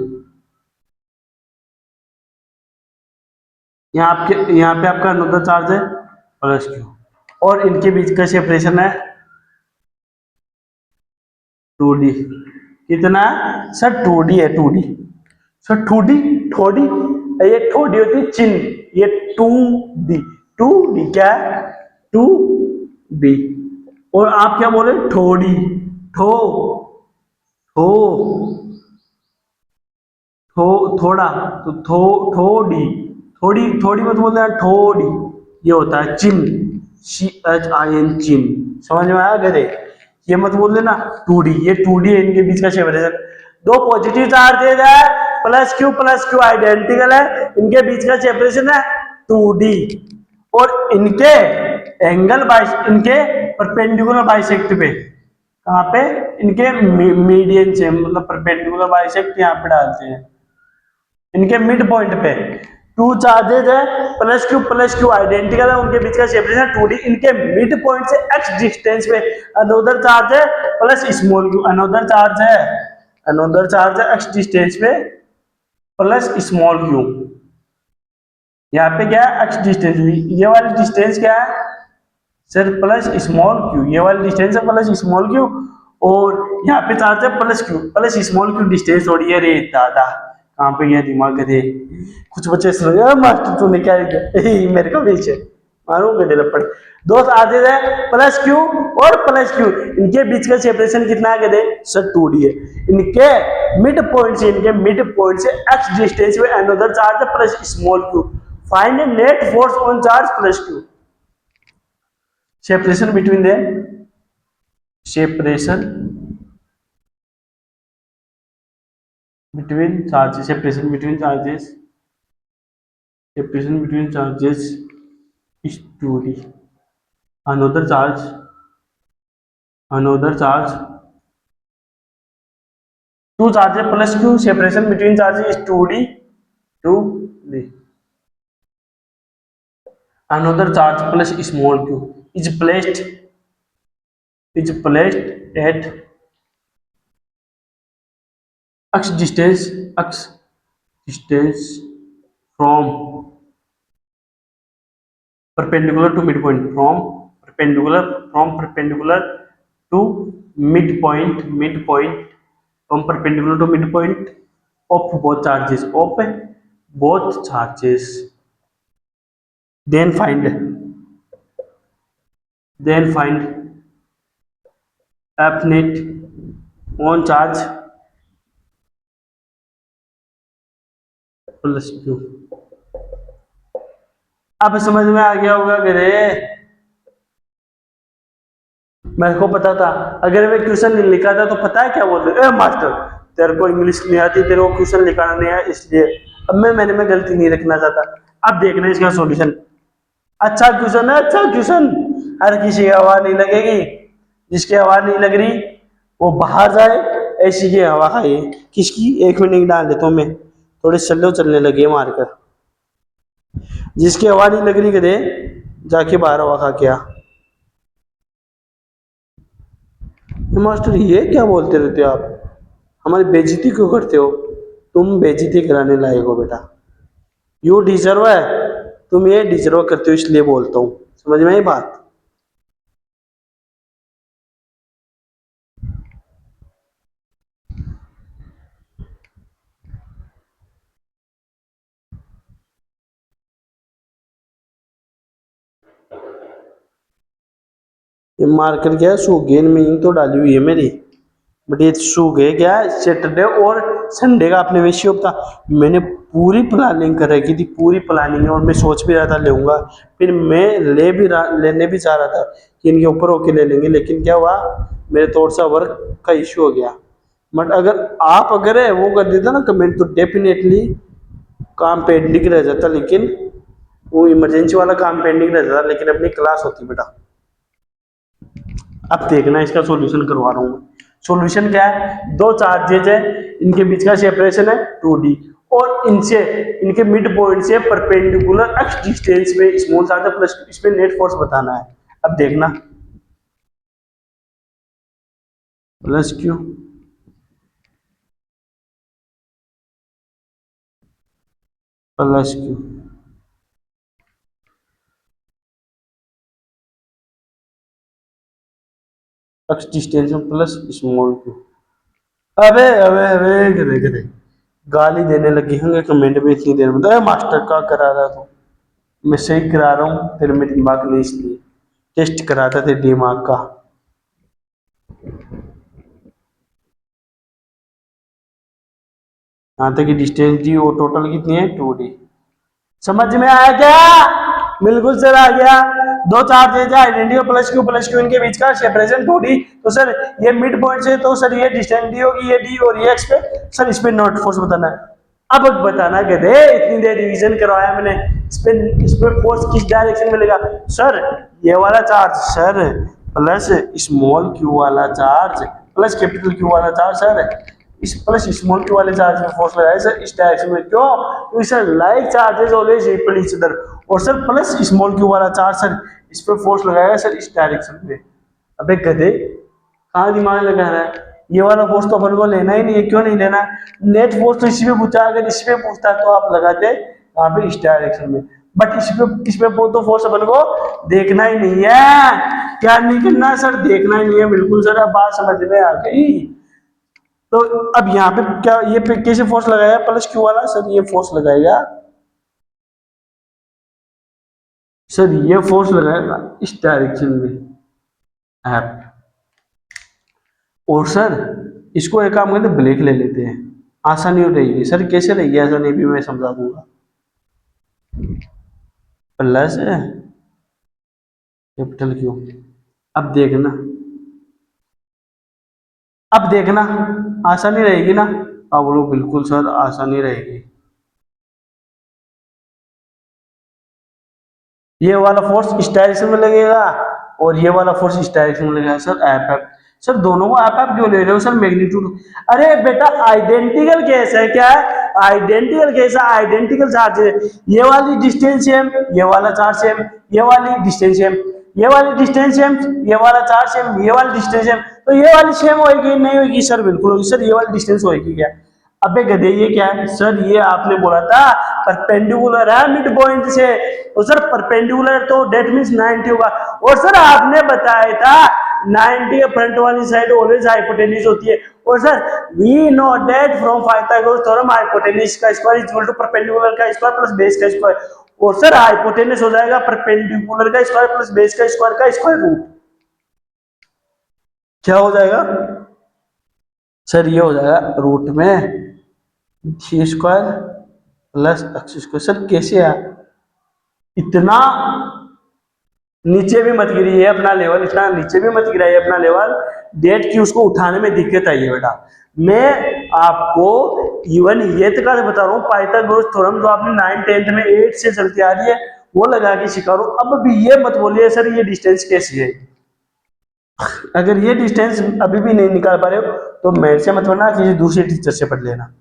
यहाँ पे आपका अनदर चार्ज है प्लस क्यू, और इनके बीच का सेपरेशन है 2d। कितना सर? 2d है 2d। सर 2d थोड़ी, ये थोड़ी होती है चिन्ह, ये 2d। 2d क्या है? 2d। और आप क्या बोले? थोड़ी, थो थो थो थोड़ा, तो थोड़ी, थोड़ी थोड़ी मत बोलते हैं, थोड़ी ये होता है चिन्ह। CHIN चिन। समझ में आया गधे? ये मत बोल देना 2D, ये 2D है, इनके बीच का सेपरेशन। दो पॉजिटिव चार्जेज है, प्लस क्यू आइडेंटिकल है, इनके बीच का सेपरेशन है 2D। और इनके एंगल इनके परपेंडिकुलर बाइसेक्ट पे, कहाँ पे? इनके मीडियन से, मतलब परपेंडिकुलर बाइसेक्ट यहाँ पे डालते हैं, इनके मिड पॉइंट पे। टू चार्जेज है, प्लस क्यू आइडेंटिकल है, उनके बीच का सेपरेशन 2D, इनके मिड पॉइंट से x डिस्टेंस पे अनोदर चार्ज है plus small Q, another charge है x डिस्टेंस पे प्लस स्मॉल क्यू। यहाँ पे क्या है? x डिस्टेंस, ये वाली डिस्टेंस क्या है सर? प्लस स्मॉल क्यू, ये वाली डिस्टेंस है प्लस स्मॉल क्यू, और यहाँ पे चार्ज है प्लस स्मॉल क्यू डिस्टेंस थोड़ी है। रे दादा कहाँ पे गया दिमाग दे? कुछ बच्चे सोच रहे मास्टर तूने क्या किया मेरे को पीछे मारूंगा लपड़। दो चार्जेज है प्लस क्यू और प्लस क्यू, इनके बीच का सेपरेशन कितना है दे सर? 2D है। इनके मिड पॉइंट से x डिस्टेंस में अनदर चार्ज है plus small Q. Find net force on charge plus Q. separation between the separation between charges is 2D. another charge two charges plus q, separation between charges is 2D. another charge plus small q is placed at x distance from perpendicular to midpoint, from perpendicular to midpoint from perpendicular to midpoint of both charges. Then find F net on charge plus q। अब समझ में आ गया होगा कि मेरे को पता था, अगर मैं क्वेश्चन लिखा था तो पता है क्या बोलते? मास्टर तेरे को इंग्लिश नहीं आती, तेरे को क्वेश्चन लिखाना नहीं है, इसलिए अब मैं गलती नहीं रखना चाहता। अब देखना इसका सॉल्यूशन। अच्छा क्वेश्चन है, अच्छा क्वेश्चन। हर किसी की हवा नहीं लगेगी, जिसकी हवा नहीं लग रही वो बाहर जाए, ऐसी की हवा खाइए। किसकी? 1 मिनट डाल देता हूँ मैं, थोड़े सल्लो चलने लगे मारकर। जिसकी हवा नहीं लग रही कदे जाके बाहर हवा खा के आ। मास्टर ये क्या बोलते रहते हो आप? हमारी बेइज्जती क्यों करते हो? तुम बेइज्जती कराने लायक हो बेटा, यू डिजर्व है, तुम ये डिजर्व करते हो, इसलिए बोलता हूँ। समझ में आई बात? ये मार्कर क्या है? सो गेन में तो डाली हुई है मेरी, बट ये सो गए क्या है? सैटरडे और संडे का अपने विषय था। मैंने पूरी प्लानिंग कर रखी थी, पूरी प्लानिंग है, और मैं सोच भी रहा था लेऊंगा, फिर मैं लेने भी चाह रहा था कि इनके ऊपर होके ले लेंगे, लेकिन क्या हुआ मेरे थोड़ा सा वर्क का इश्यू हो गया। बट अगर वो कर देता ना कमेंट तो डेफिनेटली काम पेंडिंग रह जाता, लेकिन वो इमरजेंसी वाला काम पेंडिंग रह जाता, लेकिन अपनी क्लास होती बेटा। अब देखना इसका सॉल्यूशन करवा रहा हूँ। सॉल्यूशन क्या है? दो चार्जेज है, इनके बीच का सेपरेशन है 2D, और इनके मिड पॉइंट से परपेंडिकुलर x डिस्टेंस में स्मॉल चार्ज है प्लस, इसमें नेट फोर्स बताना है। अब देखना प्लस क्यू x डिस्टेंस में प्लस स्मॉल क्यू। अबे अबे अबे गधे गधे गाली देने लगी होंगे कमेंट में इतनी देर में। तो मास्टर का करा रहा तू? मैं सही करा रहा हूँ, तेरे में दिमाग नहीं, इसलिए टेस्ट कराता थे दिमाग का। यहाँ तक की डिस्टेंस दी, वो टोटल कितनी है? 2D। समझ में आया क्या? बिल्कुल सर आ गया। दो चार्जेज है आइडेंटिकल प्लस क्यू इनके बीच का सेपरेशन थोड़ी, तो सर ये मिड पॉइंट से, तो सर ये डिस्टेंस डी होगी, ये डी और ये एक्स पे, सर इस पे नॉट फोर्स बताना है। अब बताना गधे, इतनी देर रिवीजन करवाया मैंने, इस पे फोर्स किस डायरेक्शन में लेगा। सर ये वाला charge sir plus small Q वाला चार्ज प्लस कैपिटल क्यू वाला चार्ज सर इस प्लस स्मॉल क्यू वाले चार्ज में फोर्स लगाया सर इस डायरेक्शन में। क्यों? क्योंकि sir like charges always repel each other, और सर प्लस स्मॉल क्यू वाला चार्ज सर इस पे फोर्स लगाएगा सर इस डायरेक्शन में। अबे गधे कहाँ दिमाग लगा रहा है, ये वाला फोर्स तो अपन को लेना ही नहीं है। क्यों नहीं लेना? नेट फोर्स तो इसी पे पूछा, अगर इसी पे पूछता तो आप लगाते यहाँ पे इस डायरेक्शन में, बट इस पे तो फोर्स अपन को देखना ही नहीं है। क्या नहीं करना सर? देखना ही नहीं है, बिल्कुल सर। अब बात समझ में आ गई। तो अब यहाँ पे क्या, ये पे कैसे फोर्स लगाया प्लस क्यू वाला? सर ये फोर्स लगाएगा, सर ये फोर्स लगाएगा इस डायरेक्शन में ऐप। और सर इसको एक काम करते ब्रेक ले लेते हैं, आसानी हो रहेगी। सर कैसे रहेगी आसानी भी मैं समझा दूंगा। प्लस कैपिटल क्यू, अब देखना आसानी रहेगी ना? अब बोलो बिल्कुल सर आसानी रहेगी। ये वाला फोर्स इस डायरेक्शन में लगेगा और ये वाला फोर्स इस डायरेक्शन में लगेगा सर एफ। सर दोनों को आप क्यों ले रहे हो सर? मैग्नीट्यूड, अरे बेटा आइडेंटिकल केस है। क्या है? आइडेंटिकल केस है, आइडेंटिकल चार्ज है। ये वाली डिस्टेंस सेम, ये वाला चार्ज सेम, ये वाली डिस्टेंस सेम, ये वाली डिस्टेंस सेम, ये वाला चार्ज सेम, ये वाली डिस्टेंस सेम, तो ये वाली सेम होगी नहीं होगी? सर बिल्कुल होगी सर, ये वाली डिस्टेंस होगी। क्या? अबे गधे ये क्या है? सर ये आपने बोला था परपेंडिकुलर है मिड पॉइंट से, तो सर परपेंडिकुलर तो डेट मींस 90 होगा। और सर आपने बताया था 90 फ्रंट वाली साइड ऑलवेज हाइपोटेन्यूज होती है। और sir we know that from Pythagoras theorem hypotenuse का square is equal to perpendicular का स्क्वायर प्लस बेस का स्क्वायर। और सर हाइपोटेन्यूज हो जाएगा परपेंडिकुलर का स्क्वायर प्लस बेस का स्क्वायर रूट। क्या हो जाएगा सर? ये हो जाएगा रूट में c square plus x square. Sir कैसे है? इतना नीचे भी मत गिरिए अपना लेवल, इतना नीचे भी मत गिराइए अपना लेवल। डेट की उसको उठाने में दिक्कत आई है बेटा। मैं आपको इवन ये तक बता रहा हूँ, पाइथागोरस थ्योरम जो आपने 9th 10th में 8 से चलती आ रही है वो लगा के सिखा रहा हूँ। अब भी ये मत बोलिए सर ये डिस्टेंस कैसी है। अगर ये डिस्टेंस अभी भी नहीं निकाल पा रहे हो तो मेरे से मत पढ़ना, किसी दूसरे टीचर से पढ़ लेना।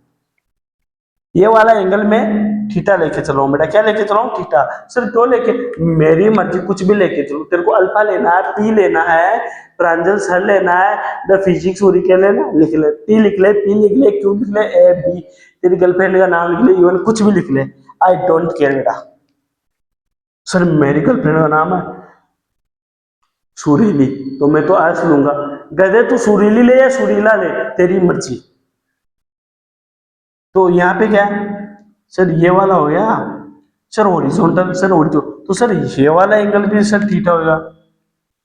ये वाला एंगल में थीटा लेके चलो बेटा। क्या लेके चलो? थीटा। सर क्यों लेके? मेरी मर्जी, कुछ भी लेके चलो। तेरे को अल्फा लेना है, पी लेना है, प्रांजल सर लेना है, द फिजिक्स उरी के लेना, लिख ले। टी लिख ले, पी लिख ले, क्यू लिख ले, ए बी, तेरी गर्लफ्रेंड का नाम लिख ले, इवन कुछ भी लिख ले, आई डोंट केयर बेटा। सर मेरी गर्लफ्रेंड का नाम है सुरीली, तो मैं तो आज लूंगा। गधे तू सुरीली ले या सुरीला ले, तेरी मर्जी। तो यहाँ पे क्या है सर? ये वाला हो गया सर हॉरिजॉन्टल, सर हॉरिजॉन्टल, तो सर ये वाला एंगल भी सर थीटा होगा।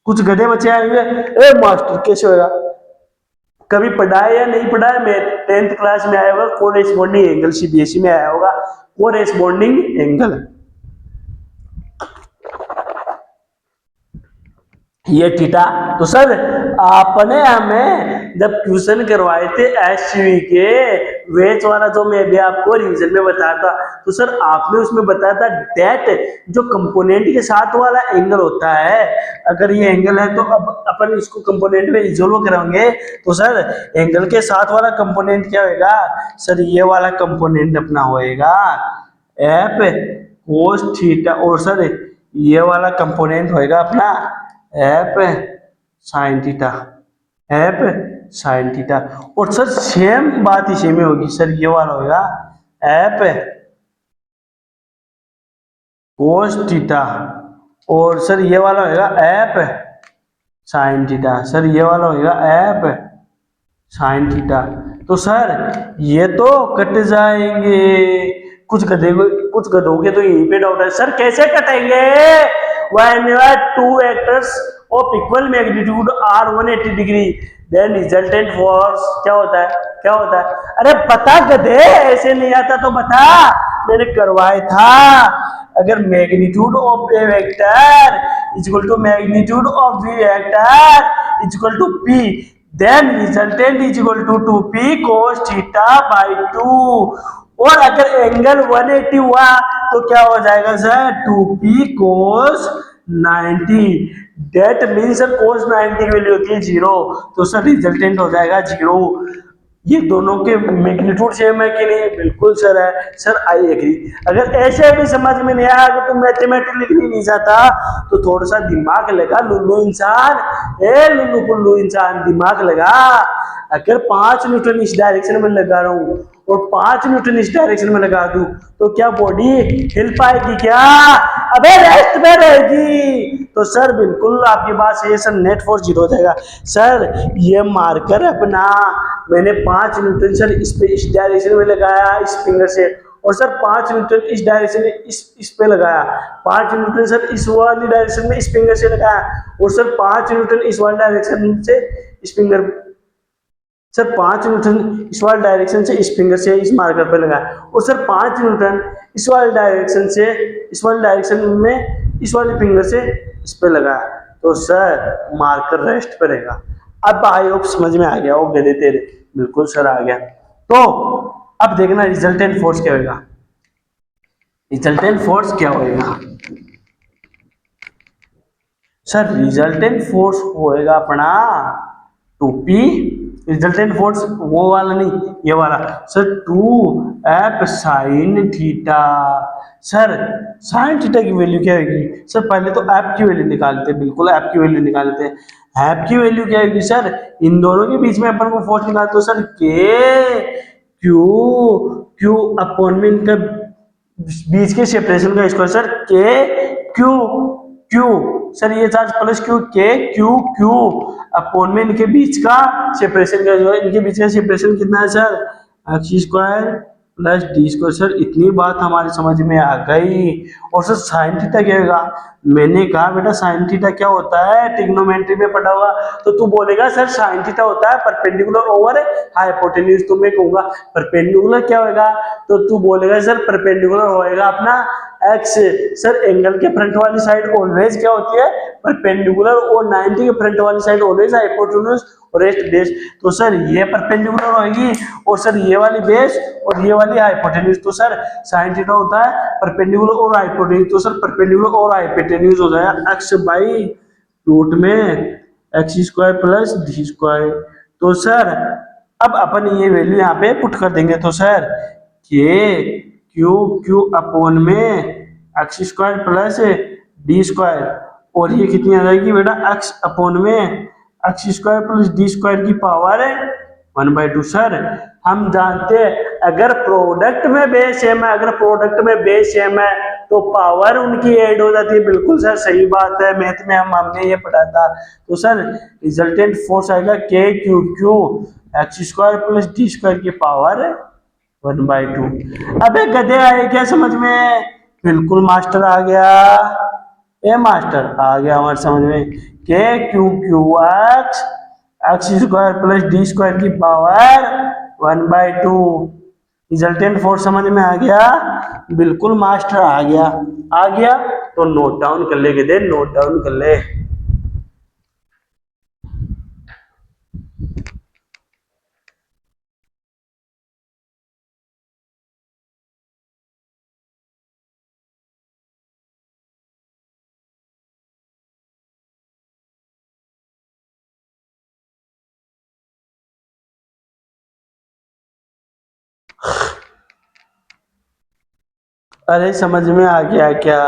कुछ गधे बच्चे आएंगे, ए मास्टर कैसे होगा? कभी पढ़ा है या नहीं पढ़ा है? मैं 10th क्लास में आया होगा कोरेस्पोंडिंग एंगल, सीबीएसई में आया होगा कोरेस्पोंडिंग एंगल, ये थीटा। तो सर आपने हमें जब क्वेश्चन करवाए थे एसवी के वेच वाला, जो मैं भी आपको रिवीजन में बताया था, तो सर आपने उसमें बताया था डेट जो कंपोनेंट के साथ वाला एंगल होता है, अगर ये एंगल है तो अब अपन इसको कंपोनेंट में रिजोल्व करेंगे। तो सर एंगल के साथ वाला कंपोनेंट क्या होगा? सर ये वाला कंपोनेंट अपना होएगा एफ कोस थीटा, और सर ये वाला कंपोनेंट होएगा अपना F sine theta, F sine theta. और सर सेम बात इसी में होगी। सर ये वाला होगा एफ कोस थीटा, और सर ये वाला होगा एफ साइन थीटा। सर ये वाला होगा एफ साइन थीटा। तो सर ये तो कट जाएंगे। कुछ गधों के तो यहीं पे डाउट है, सर कैसे कटेंगे? whenever two vectors of equal magnitude are 180 degree then resultant force क्या होता है? अरे बता गधे, ऐसे नहीं आता तो बता, मैंने करवाया था। अगर magnitude of a vector is equal to magnitude of b vector is equal to p, then resultant is equal to 2p cos theta by 2। और अगर एंगल 180 हुआ तो क्या हो जाएगा sir, 2p cos 90। That mean sir cos 90 की वैल्यू होती है 0, तो सर रिजल्टेंट हो जाएगा 0। ये दोनों के मैग्नीट्यूड सेम है कि नहीं, बिल्कुल सर है। Sir I agree. अगर ऐसे भी समझ में नहीं आया, अगर तुम मैथमेटिक्स लिखनी नहीं चाहता तो थोड़ा सा दिमाग लगा लुल्लू इंसान, ए लुल्लू पुल्लू इंसान दिमाग लगा। अगर 5 न्यूटन इस डायरेक्शन में लगा रहा हूं और 5 न्यूटन इस डायरेक्शन में लगा दूं तो क्या बॉडी हिल पाएगी क्या, अबे रेस्ट में रहेगी। तो सर बिल्कुल आपकी बात सही है सर, नेट फोर्स 0 हो जाएगा। सर ये मार्कर अपना मैंने 5 न्यूटन सर इस पे इस डायरेक्शन में लगाया इस फिंगर से, और सर 5 न्यूटन इस डायरेक्शन में इस पे लगाया, 5 न्यूटन सर इस वाली डायरेक्शन में इस फिंगर से लगाया, और सर 5 न्यूटन इस वाली डायरेक्शन से इस फिंगर, सर 5 न्यूटन इस वाली डायरेक्शन से इस फिंगर से इस मार्कर पे लगाया, और सर 5 न्यूटन इस वाली डायरेक्शन से इस वाली डायरेक्शन में इस वाली फिंगर से इस पे लगाया, तो सर मार्कर रेस्ट पे रहेगा। अब आई होप समझ में आ गया हो गधे तेरे, बिल्कुल सर आ गया। तो अब देखना रिजल्टेंट फोर्स क्या होगा, रिजल्टेंट फोर्स क्या होगा सर, रिजल्टेंट फोर्स होएगा अपना 2p, रिजल्टेंट फोर्स वो वाला नहीं ये वाला sir, 2f sine theta. Sir sine theta की वैल्यू क्या होगी सर, पहले तो f की वैल्यू निकालते हैं, बिल्कुल f की वैल्यू निकालते हैं। f की वैल्यू क्या होगी सर, इन दोनों के बीच में अपन को फोर्स निकालते हो सर, k q अपॉन में इनका बीच के सेपरेशन का square sir, k q sir ये चार्ज प्लस क्यू, के क्यू अपॉन में इनके बीच का सेपरेशन का जो है, इनके बीच का सेपरेशन कितना है sir, x square plus D square. Sir इतनी बात हमारी समझ में आ गई। और सर साइन थीटा क्या होगा, मैंने कहा बेटा साइन थीटा क्या होता है, ट्रिग्नोमेट्री में पढ़ा होगा, तो तू बोलेगा सर साइन थीटा होता है परपेंडिकुलर ओवर हाइपोटेन्यूज। तो मैं कहूंगा परपेंडिकुलर क्या होगा, तो तू बोलेगा सर परपेंडिकुलर होएगा अपना एक्स। सर एंगल के फ्रंट वाली साइड ऑलवेज क्या होती है, परपेंडिकुलर, और 90 के फ्रंट वाली साइड ऑलवेज हाइपोटेन्यूज और रेस्ट बेस। तो सर ये परपेंडिकुलर होगी और सर ये वाली बेस और ये वाली हाइपोटेन्यूज। तो सर साइन थीटा होता है परपेंडिकुलर और हाइपोटेन्यूज, तो सर परपेंडिकुलर और हाइपोटेन्यूज हो जाएगा एक्स बाई रूट में x square plus D square. तो सर अब अपन ये वैल्यू यहाँ पे पुट कर देंगे, तो सर के क्यू अपॉन में x square plus D square, और ये कितनी आ जाएगी बेटा, एक्स अपॉन में x square plus D square की पावर 1/2। सर हम जानते हैं अगर प्रोडक्ट में बेस सेम है, अगर प्रोडक्ट में बेस सेम है तो पावर उनकी ऐड हो जाती है, बिल्कुल सर सही बात है, मैथ में हमने ये पढ़ा था। तो सर रिजल्टेंट फोर्स आएगा के Q x square plus D square की पावर 1/2। अबे गधे आए क्या समझ में, बिल्कुल मास्टर आ गया, ए मास्टर आ गया हमारे समझ में, के Q x x square plus D square की पावर 1/2। रिजल्टेंट फोर्स समझ में आ गया, बिल्कुल मास्टर आ गया। तो नोट डाउन कर ले गधे, नोट डाउन कर ले। अरे समझ में आ गया क्या,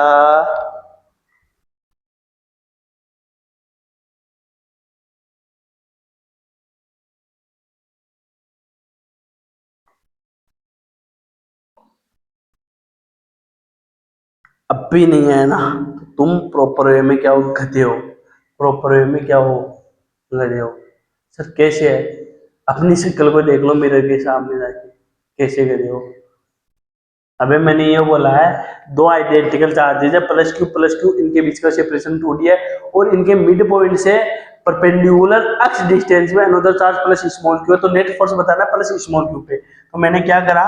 अब भी नहीं है ना, तुम प्रॉपर वे में क्या हो, गधे हो, प्रॉपर वे में क्या हो, गधे हो। सर कैसे है, अपनी शक्ल को देख लो मिरर के सामने जाके, कैसे गधे हो। अबे मैंने ये बोला है दो आइडेंटिकल चार्जेज है प्लस क्यू, इनके बीच का सेपरेशन 2d है, और इनके मिड पॉइंट से परपेंडिकुलर एक्स डिस्टेंस में another charge plus small Q है, तो नेट फोर्स बताना प्लस स्मॉल क्यू पे। तो मैंने क्या करा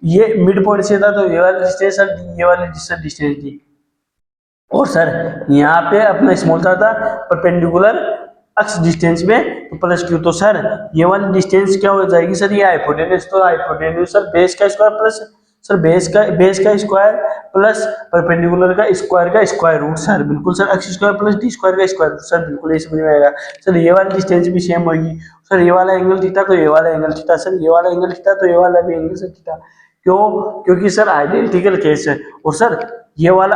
ये मिड पॉइंट से था, तो ये वाली डिस्टेंस सर, ये वाली डिस्टेंस थी। और सर यहाँ पे अपना स्मॉल था परपेंडिकुलर अक्स डिस्टेंस में, तो प्लस क्यू। तो सर ये वाली डिस्टेंस क्या हो जाएगी सर, ये हाइपोटेन्यूज, तो हाइपोटेन्यूज सर बेस का स्क्वायर प्लस, सर बेस का स्क्वायर प्लस परपेंडिकुलर का स्क्वायर रूट। सर बिल्कुल sir, x square plus D square का स्क्वायर रूट। सर बिल्कुल ये समझ में आएगा। सर ये वाली डिस्टेंस भी सेम होगी। सर ये वाला एंगल थीटा तो ये वाला एंगल थीटा, सर ये वाला एंगल थीटा तो ये वाला भी एंगल सर थीटा। क्यों? क्योंकि सर आइडेंटिकल केस है। और सर ये वाला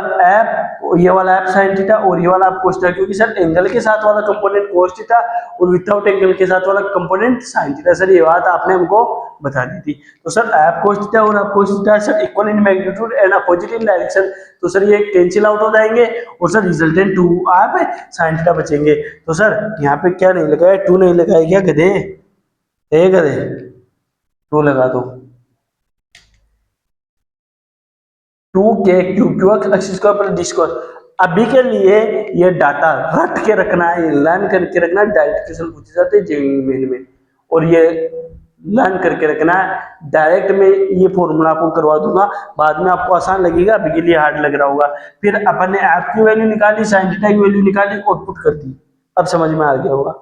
एप साइन थीटा और ये वाला आप कोस थीटा, क्योंकि सर एंगल के साथ वाला कंपोनेंट कोस थीटा और विदाउट एंगल के साथ वाला कंपोनेंट साइन थीटा। सर ये बात आपने हमको बता दी थी। तो सर एप कोस थीटा और app cos theta sir equal in magnitude and opposite in direction, तो सर ये कैंसिल आउट हो जाएंगे और सर रिजल्टेंट 2 आप साइन थीटा बचेंगे। तो सर यहाँ पे क्या नहीं लगा है, 2 नहीं लगा है क्या गधे? गधे 2 लगा दो। 2k³ x square plus D square. अभी के लिए ये डाटा रट के रखना है, लर्न करके रखना है। डायरेक्ट क्वेश्चन पूछे जाते हैं जेईई मेन में, और ये लर्न करके रखना है। डायरेक्ट में ये फॉर्मूला आपको करवा दूंगा, बाद में आपको आसान लगेगा, अभी के लिए हार्ड लग रहा होगा। फिर अपन ने ऐप की वैल्यू निकाली, साइन थीटा की वैल्यू निकाली, आउटपुट कर दी। अब समझ में आ गया होगा।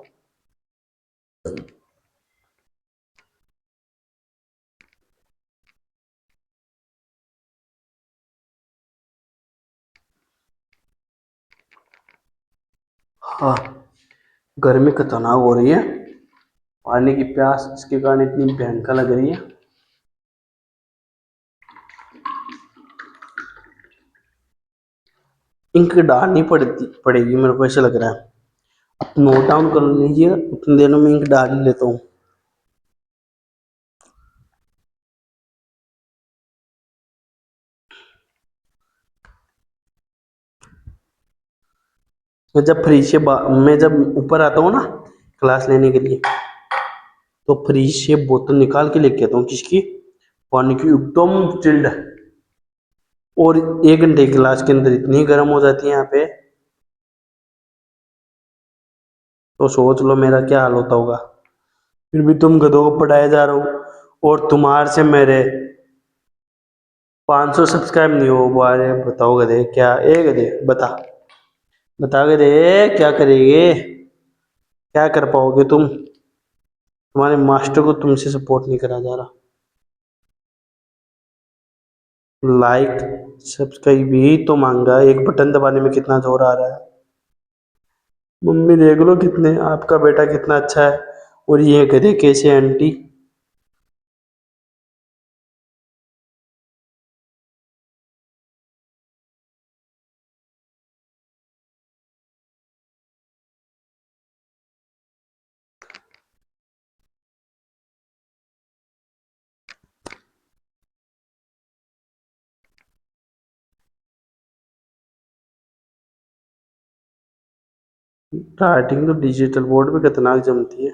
हाँ, गर्मी खतरनाक हो रही है, पानी की प्यास इसके कारण इतनी भयंकर लग रही है। इंक डालनी पड़ेगी मेरे को ऐसा लग रहा है। आप नोट डाउन कर लीजिए, उतने दिनों में इंक डाल ही लेता हूँ। मैं जब ऊपर आता हूँ ना क्लास लेने के लिए, तो फ्रिज से बोतल निकाल के लेके आता हूँ, किसकी? पानी की, एकदम चिल्ड। और 1 घंटे की क्लास के अंदर इतनी गर्म हो जाती है यहाँ पे, तो सोच लो मेरा क्या हाल होता होगा। फिर भी तुम गधों को पढ़ाया जा रहा हूँ, और तुम्हारे से मेरे 500 सब्सक्राइब नहीं हो पा रहे। बताओ गधे क्या, गधे बता गधे क्या करेंगे, क्या कर पाओगे तुम? तुम्हारे मास्टर को तुमसे सपोर्ट नहीं करा जा रहा। लाइक सब्सक्राइब भी तो मांगा, एक बटन दबाने में कितना जोर आ रहा है। मम्मी देख लो कितने, आपका बेटा कितना अच्छा है, और ये गधे कैसे आंटी। राइटिंग तो डिजिटल बोर्ड पे खतरनाक जमती है।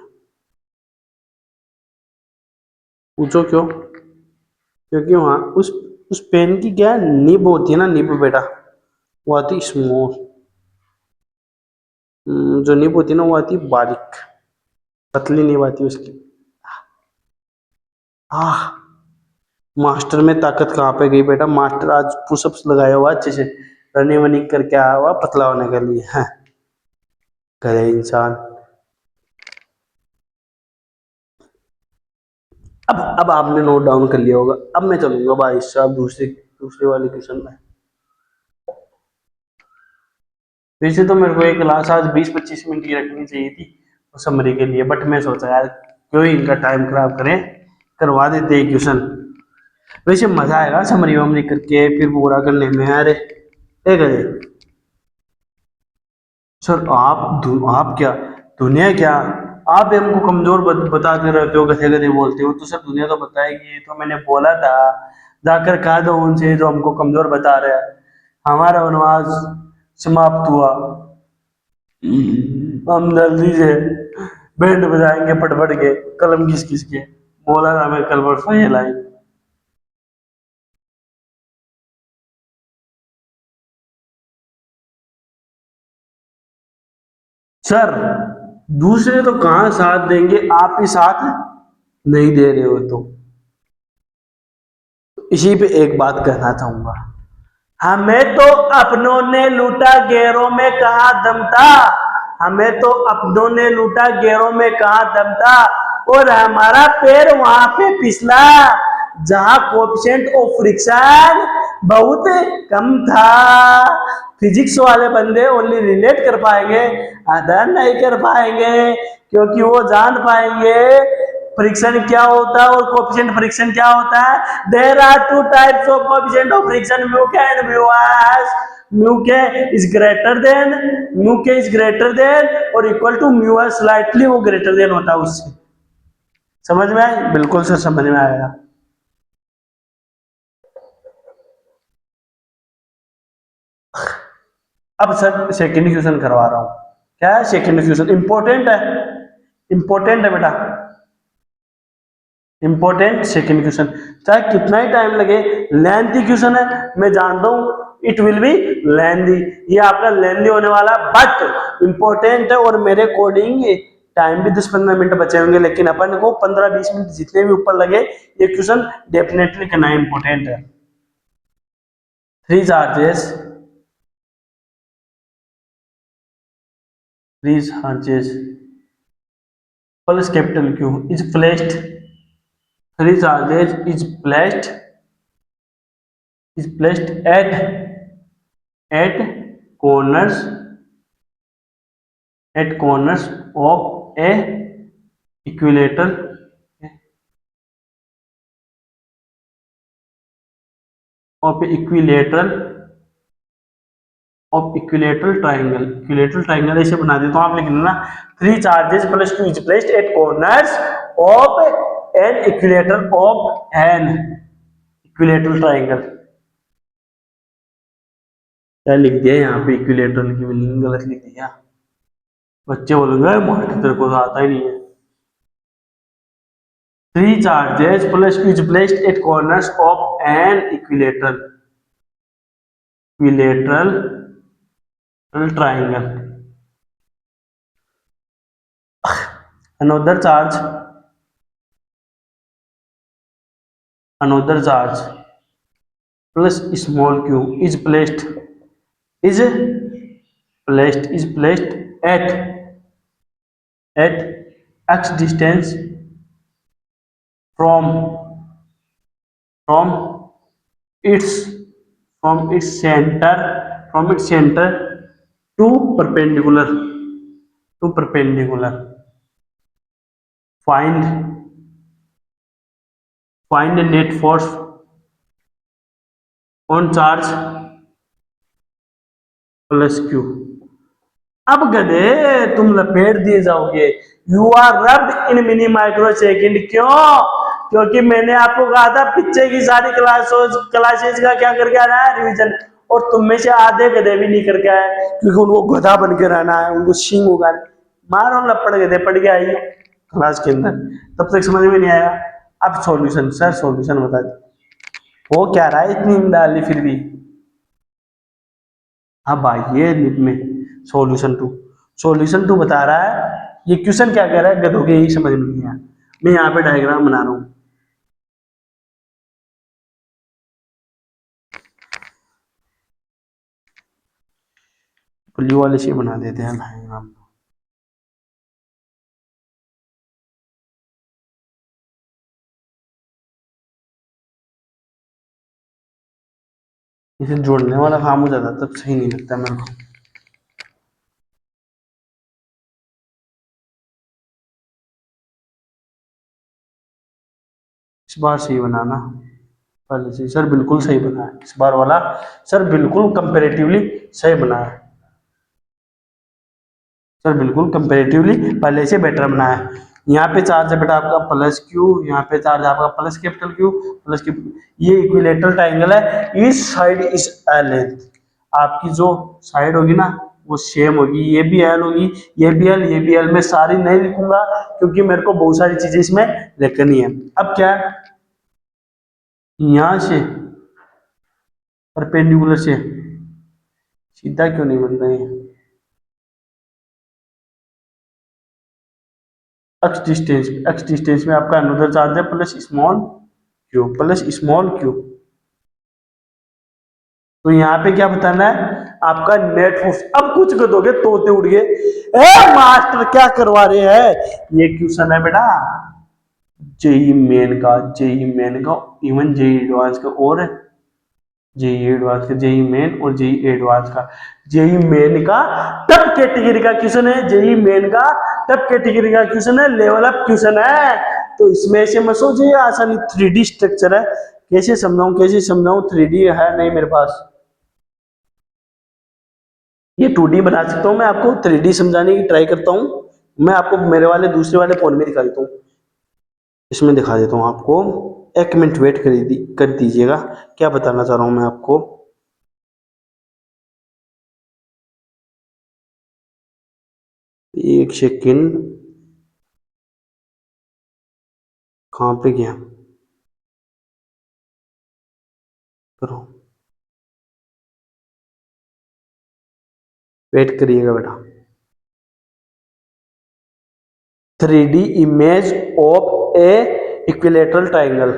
पूछो क्यों? क्योंकि वहाँ उस पेन की क्या निब होती है ना, निब बेटा, वो आती स्मॉल। जो निब होती है ना, वो आती बारीक, पतली निब आती है उसकी। आह, मास्टर में ताकत कहाँ पे गई बेटा? मास्टर आज पुशअप्स लगाया हुआ अच्छे से, रनिंग वनिंग करके आया हुआ पतला होने के लिए है। करे इंसान। अब आपने नोट डाउन कर लिया होगा। अब मैं चलूंगा भाई साहब दूसरे वाले क्वेश्चन में। वैसे तो मेरे को एक क्लास आज 20-25 मिनट की रखनी चाहिए थी समरी के लिए, बट मैं सोचा यार क्यों ही इनका टाइम खराब करें, करवा देते हैं क्वेश्चन। वैसे मजा आएगा समरी वमरी करके फिर पूरा करने में। अरे करे सर, आप क्या, दुनिया क्या, आप हमको कमजोर बताते रहते हो, गधे गधे बोलते हो। तो सर दुनिया तो बताएगी, तो मैंने बोला था जाकर कहा दो उनसे जो हमको कमजोर बता रहे हैं। हमारा वनवास समाप्त हुआ, हम जल्दी से बैंड बजाएंगे पट पट के, कलम घिस घिस के। बोला था मैं कल परसों ये लाइन। सर दूसरे तो कहाँ साथ देंगे, आप ही साथ नहीं दे रहे हो। तो इसी पे एक बात कहना चाहूंगा, हमें तो अपनों ने लूटा गैरों में कहाँ दम था, हमें तो अपनों ने लूटा गैरों में कहाँ दम था, और हमारा पैर वहां पे फिसला जहां कोएफिशिएंट ऑफ फ्रिक्शन बहुत कम था। फिजिक्स वाले बंदे ओनली रिलेट कर पाएंगे, अदर नहीं कर पाएंगे, क्योंकि वो जान पाएंगे फ्रिक्शन क्या होता है और कोएफिशिएंट फ्रिक्शन क्या होता है। There are two types of coefficient of friction, mu k and mu s. Mu k is greater than, mu k is greater than और equal to mu s, slightly वो ग्रेटर देन होता है उससे। समझ में आया? बिल्कुल सर समझ में आएगा। अब सर सेकेंड क्वेश्चन करवा रहा हूं। क्या है सेकेंड क्वेश्चन? इंपॉर्टेंट है, इंपॉर्टेंट है बेटा, इंपॉर्टेंट सेकेंड क्वेश्चन, चाहे कितना ही टाइम लगे। लेंथी क्वेश्चन है, मैं जानता हूं इट विल बी लेंथी, ये आपका लेंथी होने वाला, बट इंपॉर्टेंट है और मेरे अकॉर्डिंग टाइम भी 10-15 मिनट बचे होंगे, लेकिन अपन को 15-20 मिनट जितने भी ऊपर लगे ये क्वेश्चन डेफिनेटली करना इंपॉर्टेंट है। Three charges, three charges plus capital Q is placed, three charges is placed at corners, at corners of a equilateral, of a equilateral, of equilateral triangle, equilateral triangle ऐसे बना देता हूँ, आप लिख लेना three charges plus Q is placed at corners of an equilateral of an equilateral triangle। क्या लिख दिया यहाँ पे? इक्विलेटरल की मीनिंग गलत लिख दिया। बच्चे बोलेंगे मास्टर तेरे को तो आता ही नहीं है। Three charges plus Q is placed at corners of an equilateral, equilateral triangle। Another charge, another charge plus small q is placed, is placed, is placed at x distance from, from its, from its center, from its center to perpendicular, to perpendicular। find, find net force on charge plus q. अब गधे तुम लपेट दिए जाओगे, you are rubbed in mini micro second. क्यों? क्योंकि मैंने आपको कहा था पीछे की सारी क्लासेज का क्या करके आना है? रिवीजन। और तुम में से आधे गधे भी नहीं करके आए, क्योंकि उनको गधा बन के रहना है, उनको सींग होगा। मारो लपड़ गधे, पड़ के आइए क्लास के अंदर, तब तक समझ में नहीं आया। अब सॉल्यूशन, सर सॉल्यूशन बता दो, वो क्या रहा है इतनी डाली फिर भी। अब आइए लिप में सॉल्यूशन टू, सॉल्यूशन टू बता रहा है। ये क्वेश्चन क्या कह रहा है गधों के, यही समझ में नहीं आया। मैं यहाँ पे डायग्राम बना रहा हूं, ब्लू वाले से बना देते हैं डायग्राम। इसे जोड़ने वाला काम हो जाता तब सही नहीं लगता मेरे को। इस बार सही बनाना, पहले से सर बिल्कुल सही बना है, इस बार वाला सर बिल्कुल कंपेरेटिवली सही बना है, सर बिल्कुल कंपेरेटिवली पहले से बेटर बना है। यहाँ पे चार्ज है बेटा आपका प्लस क्यू, यहाँ पे चार्ज है आपका plus capital Q, plus Q. ये इक्विलेटरल ट्राइंगल है, इस साइड इस एल लेंथ, आपकी जो साइड होगी ना वो सेम होगी, ये भी एल होगी, ये भी एल, ये भी एल। मैं सारी नहीं लिखूंगा क्योंकि मेरे को बहुत सारी चीजें इसमें लिखनी है। अब क्या है, यहां से परपेंडिकुलर से सीधा क्यों नहीं बन रहा है? एक्स डिस्टेंस, एक्स डिस्टेंस में आपका अनदर चार्ज है plus small Q, plus small Q. तो यहाँ पे क्या बताना है आपका नेट फोर्स। अब कुछ कर दोगे तोते उड़ गए, ए मास्टर क्या करवा रहे हैं, ये क्वेश्चन है बेटा जेई मेन का, इवन जेई एडवांस का, और जेई एडवांस का, जेई मेन और जेई एडवांस का। जेई मेन का टॉप कैटेगरी का क्वेश्चन है, जेई मेन का टॉप कैटेगरी का क्वेश्चन है, लेवल अप क्वेश्चन है। तो इसमें से मत सोचिए आसानी 3D स्ट्रक्चर है, कैसे समझाऊं 3D है नहीं मेरे पास। ये 2D बना सकता हूं, मैं आपको 3D समझाने की ट्राई करता हूं। मैं आपको मेरे वाले दूसरे वाले फोन में दिखा देता हूं, इसमें दिखा देता हूं आपको। एक मिनट वेट कर दीजिएगा, क्या बताना चाह रहा हूं मैं आपको। एक सेकेंड, कहां पे गया, करो वेट करिएगा बेटा। 3D image of A equilateral triangle.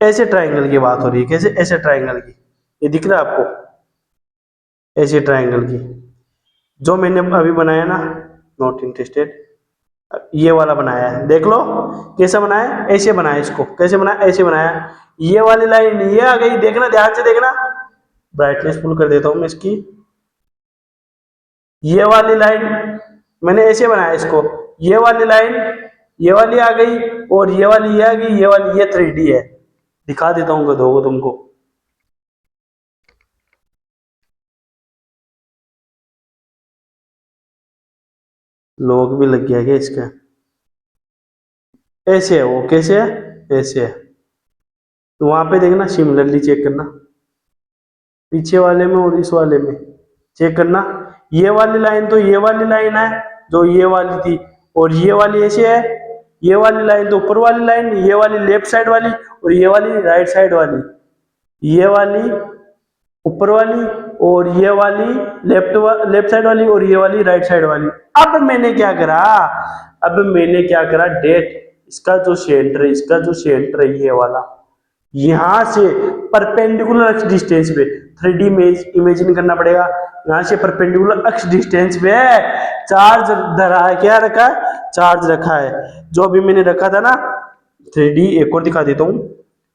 ऐसे ट्राइंगल की बात हो रही है, कैसे, ऐसे ट्राइंगल की, ये दिख रहा है आपको, ऐसे ट्राइंगल की जो मैंने अभी बनाया ना, नॉट इंटरेस्टेड, ये वाला बनाया है, देख लो कैसे बनाया, ऐसे बनाया, इसको कैसे बनाया, ऐसे बनाया। ये वाली लाइन ये आ गई, देखना ध्यान से देखना, ब्राइटनेस फुल कर देता हूं मैं इसकी। ये वाली लाइन मैंने ऐसे बनाया इसको, ये वाली लाइन ये वाली आ गई, और ये वाली ये आ गई, ये वाली ये 3D है। दिखा देता हूँ गधों को तुमको, लोग भी लग गया क्या इसका, ऐसे है वो, कैसे है, ऐसे है। तो वहां पे देखना, सिमिलरली चेक करना, पीछे वाले में और इस वाले में चेक करना। ये वाली लाइन तो ये वाली लाइन है जो ये वाली थी, और ये वाली ऐसे है, ये वाली लाइन तो ऊपर वाली लाइन, ये वाली लेफ्ट साइड वाली, और ये वाली राइट साइड वाली, ये वाली ऊपर वाली, और ये वाली लेफ्ट साइड वाली, और ये वाली राइट साइड वाली। अब मैंने क्या करा, डेट, इसका जो सेंटर है ये वाला, यहां से परपेंडिकुलर अक्ष डिस्टेंस पे 3D में इमेजिन करना पड़ेगा। यहां से परपेंडिकुलर अक्ष डिस्टेंस पे चार्ज धरा है, क्या रखा है, चार्ज रखा है, जो अभी मैंने रखा था ना 3D। एक और दिखा देता हूं,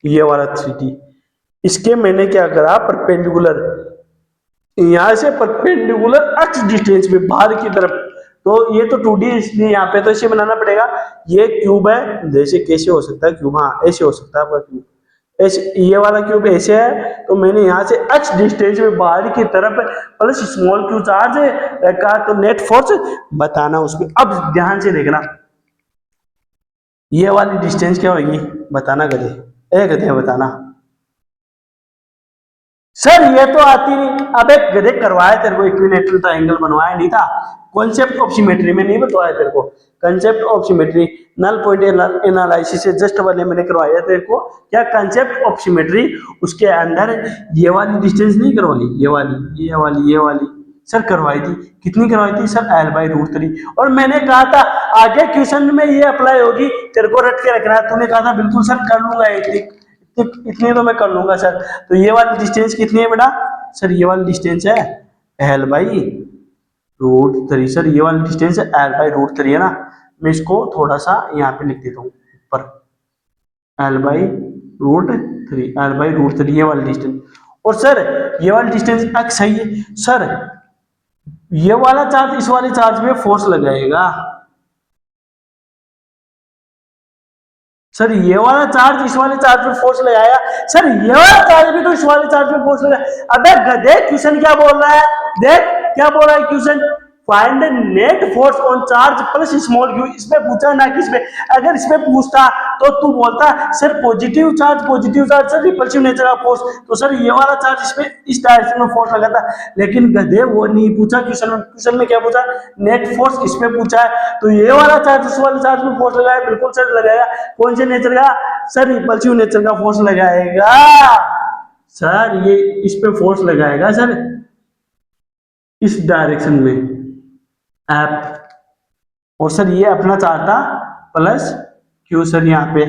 ये वाला 3D, इसके मैंने क्या करा, परपेंडिकुलर, यहां से परपेंडिकुलर अक्ष डिस्टेंस पे बाहर की तरफ। तो ये तो 2D इसलिए यहाँ पे तो इसे बनाना पड़ेगा। ये क्यूब है, जैसे कैसे हो सकता है क्यूब, हाँ ऐसे हो सकता है आपका क्यूब, ऐसे, ये वाला क्यूब ऐसे है, तो मैंने यहाँ से अक्ष डिस्टेंस में बाहर की तरफ प्लस स्मॉल क्यू चार्ज रखा, तो नेट फोर्स बताना उसमें। अब ध्यान से देखना, ये वाली डिस्टेंस क्या होगी बताना गधे, गधे बताना। सर ये तो आती नहीं, अबे गधे करवाया तेरे को, इक्विलेटरल ट्रायंगल बनवाया नहीं था, कॉन्सेप्ट ऑफ सिमेट्री में नहीं बताया तेरे को, concept of symmetry null point analysis से जस्ट वाले मैंने करवाया तेरे को, क्या कंसेप्ट ऑफ सिमेट्री, उसके अंदर ये वाली डिस्टेंस नहीं करवाई, ये वाली सर करवाई थी, कितनी करवाई थी सर, L/√3। और मैंने कहा था आगे क्वेश्चन में ये अप्लाई होगी, तेरे को रट के रखना है, तूने कहा था बिल्कुल सर कर लूंगा, इतनी तो मैं कर लूंगा सर। तो ये वाली डिस्टेंस कितनी है बेटा, सर ये वाली डिस्टेंस है L/√3, सर ये वाली डिस्टेंस है L/√3 है ना। मैं इसको थोड़ा सा यहाँ पे लिख देता हूँ ऊपर, L/√3 ये वाली डिस्टेंस। और सर ये वाली डिस्टेंस x सही है, सर ये वाला चार्ज इस वाले चार्ज में फोर्स लगाएगा, सर ये वाला चार्ज इस वाले चार्ज पे फोर्स लगाया, सर ये वाला चार्ज भी तो इस वाले चार्ज पे फोर्स लगाया। अबे गधे क्वेश्चन क्या बोल रहा है, देख क्या बोल रहा है question, find net force on charge plus small Q, इसमें पूछा ना कि इसमें, अगर इसमें पूछता तो तू बोलता sir positive charge sir repulsive nature of force, तो सर ये वाला चार्ज इसमें इस डायरेक्शन में फोर्स लगाता। लेकिन गधे वो नहीं पूछा क्वेश्चन में क्या पूछा, नेट फोर्स इसमें पूछा है, तो ये वाला चार्ज इस वाले चार्ज में फोर्स लगाया, बिल्कुल सर लगाया, कौन से नेचर का, सर रिपल्सिव नेचर का फोर्स लगाएगा, सर ये इस पे फोर्स लगाएगा सर इस डायरेक्शन में ऐप। और सर ये अपना चार्ज था प्लस क्यू सर यहाँ पे।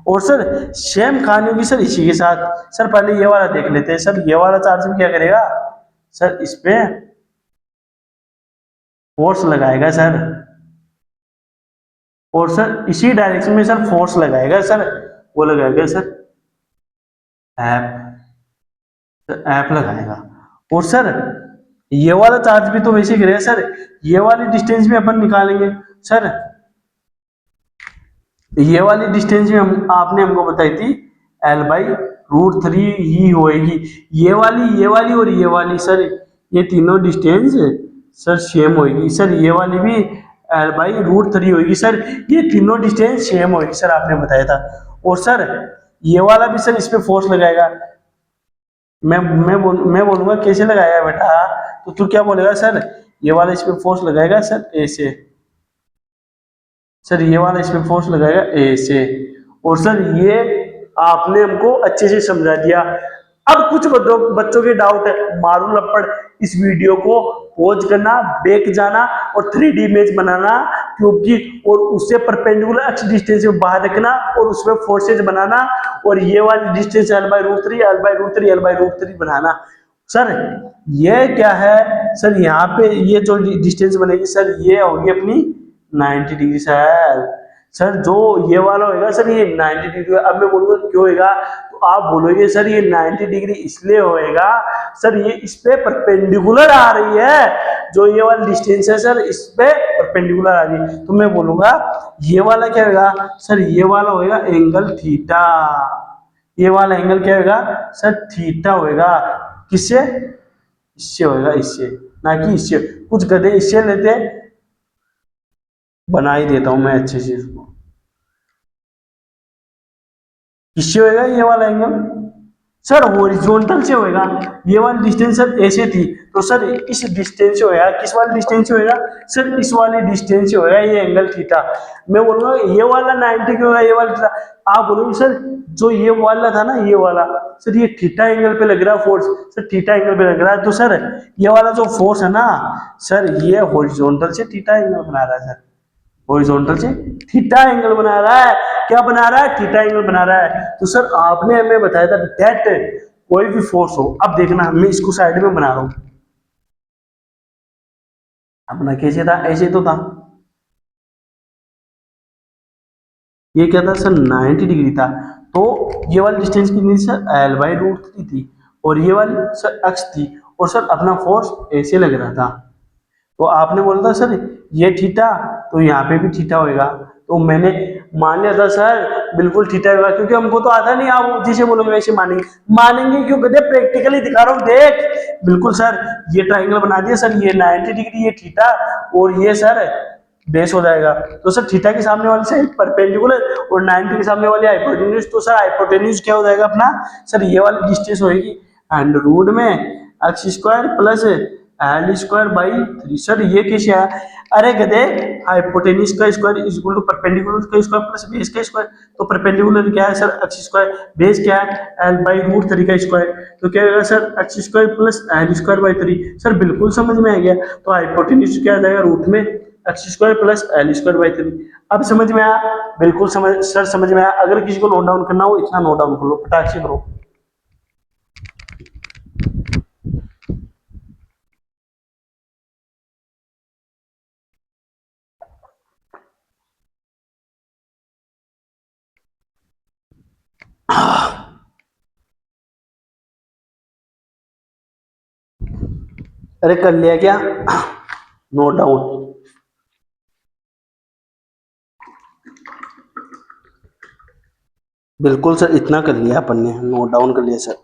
और सर सेम कहानी होगी सर इसी के साथ। सर पहले ये वाला देख लेते हैं। सर ये वाला चार्ज भी क्या करेगा सर, इस पे फोर्स लगाएगा सर, और सर इसी डायरेक्शन में सर फोर्स लगाएगा सर, वो लगाएगा सर ऐप, ऐप लगाएगा। और सर ये वाला चार्ज भी तो वैसे ही करेगा सर, ये वाली डिस्टेंस भी अपन निकालेंगे सर। ये वाली डिस्टेंस भी हम आपने हमको बताई थी L/√3 ही होएगी। ये वाली और ये वाली सर, ये तीनों डिस्टेंस सर सेम होएगी सर। ये वाली भी L/√3 होएगी सर। ये तीनों डिस्टेंस सेम होएगी सर, आपने बताया था। और सर ये वाला भी सर इस पे फोर्स लगाएगा। मैं बोलूंगा कैसे लगाएगा बेटा, तो तू क्या बोलेगा सर, ये वाला इस पे फोर्स लगाएगा सर ऐसे, सर ये वाला इसमें फोर्स लगाएगा ऐसे। और सर ये आपने हमको अच्छे से समझा दिया। अब कुछ बच्चों के डाउट है, मारू लपड़ इस वीडियो को पॉज करना, बैक जाना और 3D इमेज बनाना क्यूब की, और उससे परपेंडिकुलर एक्स डिस्टेंस में बाहर रखना और उसमें फोर्सेज बनाना, और ये वाली डिस्टेंस L/√3 बनाना। सर ये क्या है सर, यहाँ पे ये जो डिस्टेंस बनेगी सर, ये होगी अपनी 90 डिग्री सर जो ये वाला होगा सर, ये 90 डिग्री। अब मैं बोलूंगा क्यों होगा, तो आप बोलोगे सर ये 90 डिग्री इसलिए होएगा सर, ये इस पे परपेंडिकुलर आ रही है, जो ये वाली डिस्टेंस है सर इस पे परपेंडिकुलर आ रही है। तो मैं बोलूंगा ये वाला क्या होगा सर, ये वाला होएगा एंगल थीटा। ये वाला एंगल क्या होगा सर, थीटा होएगा। किससे, इससे होएगा, इससे ना कि इससे। कुछ गधे इससे लेते, बना ही देता हूं मैं अच्छे से इसको। किससे होएगा ये वाला एंगल सर, हॉरिजॉन्टल से होएगा। ये वाली डिस्टेंस सर ऐसे थी, तो सर इस डिस्टेंस से होएगा। किस वाली डिस्टेंस से होएगा सर, इस वाली डिस्टेंस से होएगा ये एंगल थीटा। मैं बोलूंगा ये वाला 90 क्यों होगा, ये वाला थीटा। आप बोलोगे सर जो ये वाला था ना, ये वाला सर, ये थीटा एंगल पे लग रहा है फोर्स सर, थीटा एंगल पे लग रहा है। तो सर ये वाला जो फोर्स है ना सर, ये हॉरिजॉन्टल से थीटा एंगल बना रहा है सर, हॉरिजॉन्टल से थीटा एंगल बना रहा है। क्या बना रहा है, थीटा एंगल बना रहा है। तो सर आपने हमें बताया था दैट कोई भी फोर्स हो, अब देखना मैं इसको साइड में बना रहा हूं, अपना कैसे था, ऐसे तो था। ये क्या था सर, 90 डिग्री था। तो ये वाली डिस्टेंस कितनी थी सर, L/√3 थी, और ये वाली सर x थी, और सर अपना फोर्स ऐसे लग रहा था। तो आपने बोला था सर ये थीटा, तो यहाँ पे भी थीटा होएगा। तो मैंने मान लिया था सर बिल्कुल थीटा होगा, क्योंकि हमको तो आता नहीं, आप जिसे बोलोगे वैसे मानेंगे क्यों गधे, प्रैक्टिकली दिखा रहा हूँ देख। बिल्कुल सर ये ट्राइंगल बना दिया सर, ये 90 डिग्री, ये थीटा, और ये सर बेस हो जाएगा। तो सर थीटा के सामने वाले से परपेंडिकुलर और 90 के सामने वाली हाइपोटेन्यूज, तो सर हाइपोटेन्यूज क्या हो जाएगा अपना सर, ये वाली डिस्टेंस होगी √में x² प्लस L²/3। सर ये कैसे है, अरे गधे हाइपोटेन्यूज का square is equal to perpendicular का स्क्वायर प्लस बेस का स्क्वायर। तो परपेंडिकुलर क्या है सर, x², बेस क्या है L/√3 का स्क्वायर। तो क्या होगा sir, x² plus L²/3। Sir बिल्कुल समझ में आ गया। तो हाइपोटेन्यूज क्या आ जाएगा, रूट में x² प्लस L²/3। अब समझ में आया, बिल्कुल समझ में आया। अगर किसी को नोट डाउन करना हो, इतना नोट डाउन कर लो, फटाक से करो। अरे कर लिया क्या नोट डाउन, बिल्कुल सर इतना कर लिया अपन ने, नोट डाउन कर लिया सर।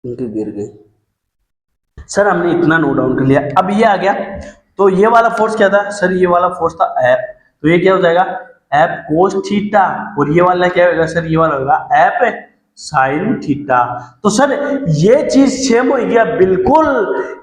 उनकी गिर गई सर, हमने इतना नोट डाउन कर लिया। अब ये आ गया, तो ये वाला फोर्स क्या था सर, ये वाला फोर्स था एफ। तो ये क्या हो जाएगा, एफ कोस थीटा, और ये वाला क्या होगा सर, ये वाला होगा एफ साइन थीटा। तो सर ये चीज सेम हो गया बिल्कुल,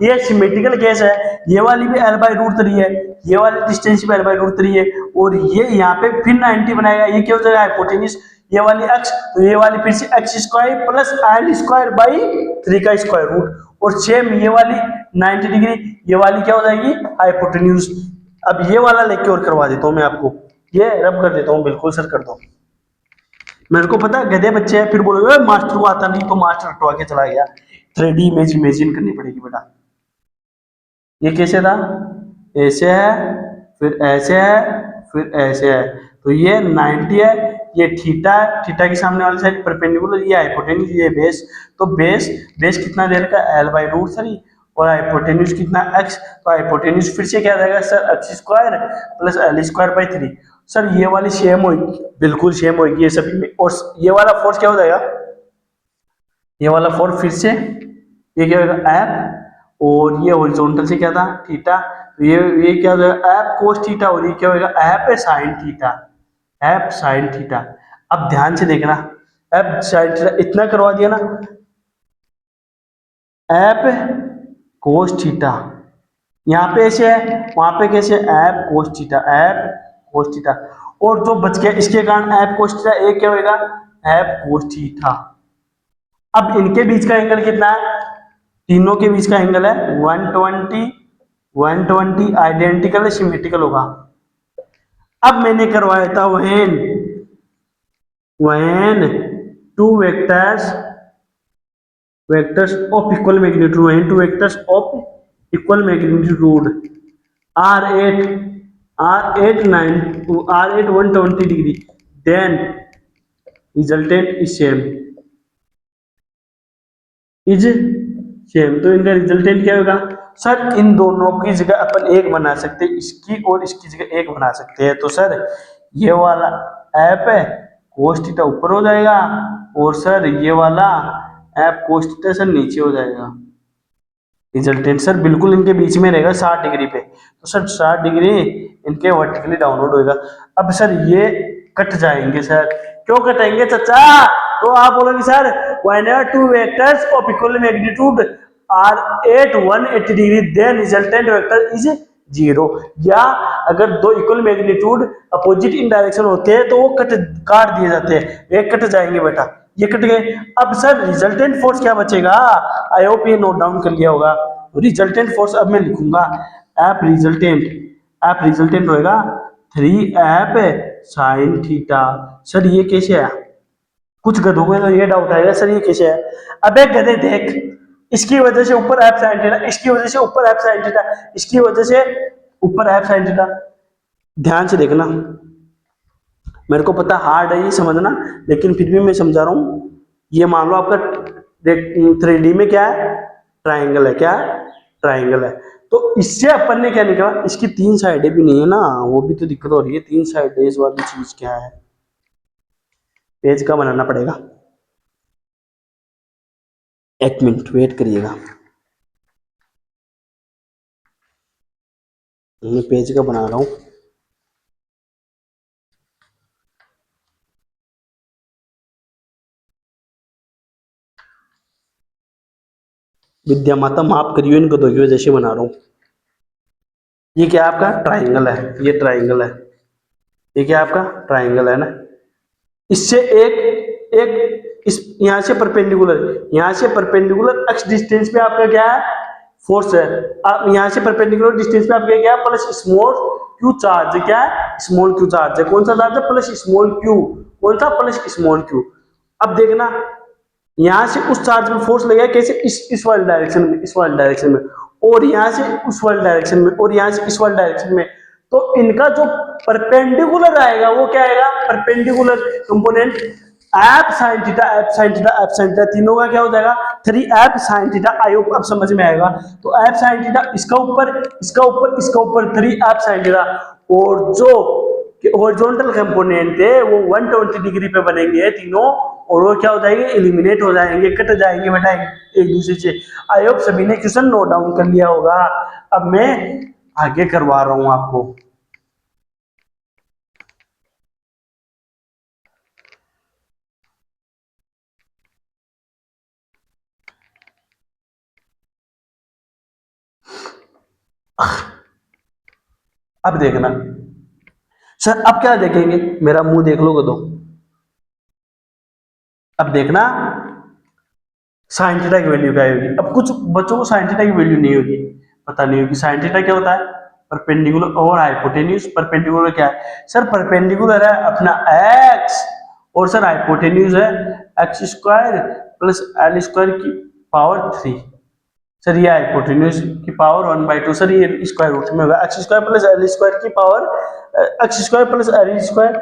ये सिमेट्रिकल केस है। ये वाली भी L/√3 है, ये वाली डिस्टेंस भी L/√3 है, और ये यहाँ पे फिर 90 बनाएगा। ये क्या हो जाएगा हाइपोटेन्यूज, ये वाली x, तो ये वाली फिर से x square plus L square by 3 का स्क्वायर रूट, और सेम ये वाली 90 डिग्री, ये वाली क्या हो जाएगी हाइपोटेन्यूज। अब ये वाला लेके और करवा देता हूं मैं आपको, ये रब कर देता हूं, बिल्कुल सर कर दो। मेरे को पता है गधे बच्चे हैं, फिर बोलोगे मास्टर को आता नहीं, तो मास्टर हटवा के चला गया। 3D इमेज इमेजिन करनी पड़ेगी बेटा। ये कैसे था, ऐसे है, फिर ऐसे है, फिर ऐसे है, तो ये 90 है, ये थीटा है, थीटा के सामने वाली साइड परपेंडिकुलर, ये हाइपोटेन्यूज, ये बेस, तो बेस बेस कितना दे रखा है L/√3, और हाइपोटेन्यूज कितना x, तो हाइपोटेन्यूज फिर से क्या रहेगा sir x square plus L square by 3। Sir ये वाली सेम होगी, बिल्कुल सेम होगी ये सभी में, और ये वाला फोर्स क्या हो जाएगा, ये वाला फोर्स फिर से ये क्या होगा एफ, और ये हॉरिजॉन्टल से क्या था थीटा, तो ये क्या हो जाएगा एफ कोस थीटा, और ये क्या होगा F sine theta, F sine theta. अब ध्यान से देखना, एफ साइन थीटा इतना करवा दिया ना, एफ कोस थीटा, यहाँ पे ऐसे है, वहां पे कैसे F cos theta, F cos theta, और जो बच गया इसके कारण एफ कोस थीटा, एक क्या होगा एफ कोस थीटा। अब इनके बीच का एंगल कितना है, तीनों के बीच का एंगल है 120, 120 आइडेंटिकल सिमेट्रिकल होगा। अब मैंने करवाया था when two vectors of equal magnitude, when two vectors of equal magnitude are at 120 degree, then resultant is same, is same, तो इनका रिजल्टेंट क्या होगा सर, इन दोनों की जगह अपन एक बना सकते हैं, इसकी और इसकी जगह एक बना सकते हैं, तो सर ये वाला ऐप है कोस थीटा ऊपर हो जाएगा, और सर ये वाला ऐप कोस थीटा सर नीचे हो जाएगा। रिजल्टेंट सर बिल्कुल इनके बीच में रहेगा 60 डिग्री पे, तो सर 60 डिग्री इनके वर्टिकली डाउनलोड होएगा। अब सर ये कट जाएंगे सर, क्यों कटेंगे चाचा, तो आप बोलोगे sir whenever two vectors of equal magnitude are at 180 degree then resultant vector is 0, या अगर दो equal magnitude opposite in direction होते हैं तो वो काट दिए जाते हैं, ये कट जाएंगे बेटा, ये कट गए। अब सर रिजल्टेंट फोर्स क्या बचेगा, आई होप ये नोट डाउन कर लिया होगा। रिजल्टेंट फोर्स अब मैं लिखूंगा एफ रिजल्टेंट, एफ रिजल्टेंट होएगा 3F साइन थीटा। सर ये कैसे है, कुछ गधों को तो ये डाउट आएगा सर ये कैसे है, अबे गधे देख, इसकी वजह से ऊपर एफ साइन थीटा, इसकी वजह से ऊपर एफ साइन थीटा, इसकी वजह से ऊपर एफ साइन थीटा। ध्यान से देखना, मेरे को पता हार्ड है ये समझना, लेकिन फिर भी मैं समझा रहा हूं। ये मान लो आपका 3D में क्या है ट्राइंगल है, क्या है ट्राइंगल है, तो इससे अपन ने क्या निकाला, इसकी 3 साइडें भी नहीं है ना, वो भी तो दिक्कत हो रही है, 3 साइडें इस वाली चीज क्या है, पेज का बनाना पड़ेगा, एक मिनट वेट करिएगा, मैं पेज का बना रहा हूं। विद्या माता माफ करियो, इन गधों की वजह से बना रहा हूं। ये क्या आपका ट्राइंगल है, ये ट्राइंगल है, ये क्या आपका ट्राइंगल है ना, इससे एक एक इस यहां से परपेंडिकुलर, यहां से परपेंडिकुलर एक्स डिस्टेंस पे आपका क्या है फोर्स है, आप यहां से परपेंडिकुलर डिस्टेंस पे आपका क्या है प्लस स्मॉल क्यू चार्ज, क्या है स्मॉल क्यू चार्ज है, कौन सा चार्ज है प्लस स्मॉल क्यू, कौन सा प्लस स्मॉल क्यू। अब देखना यहां से उस चार्ज में फोर्स लगेगा कैसे, इस वाली डायरेक्शन में, इस वाली डायरेक्शन में, और यहां से उस वाली डायरेक्शन में, और यहां से इस वाली डायरेक्शन में, तो इनका जो परपेंडिकुलर आएगा वो क्या आएगा perpendicular component F sine theta, F sine theta, F sine theta, तीनों का क्या हो जाएगा 3F sine theta. I hope अब समझ में आएगा, तो एफ साइन थीटा इसका ऊपर, इसका ऊपर, इसका ऊपर 3F साइन थीटा, और जो हॉरिजॉन्टल कंपोनेंट है वो 120 डिग्री पे बनेंगे तीनों, और वो क्या हो जाएंगे एलिमिनेट हो जाएंगे, कट जाएंगे बेटा एक दूसरे से। आई होप सभी ने क्वेश्चन नोट डाउन कर लिया होगा, अब मैं आगे करवा रहा हूं आपको। अब देखना सर, अब क्या देखेंगे, मेरा मुंह देख लोगे तो अब देखना साइन थीटा की वैल्यू क्या होगी। अब कुछ बच्चों को साइन थीटा की वैल्यू नहीं होगी, पता नहीं होगी साइन थीटा क्या होता है। परपेंडिकुलर और हाइपोटेन्यूज, परपेंडिकुलर क्या है सर, परपेंडिकुलर है अपना एक्स, और सर हाइपोटेन्यूज है x square plus L square की पावर 3। सर ये हाइपोटेन्यूज की पावर 1/2, सर ये स्क्वायर रूट में होगा x square plus L square की power x square plus L square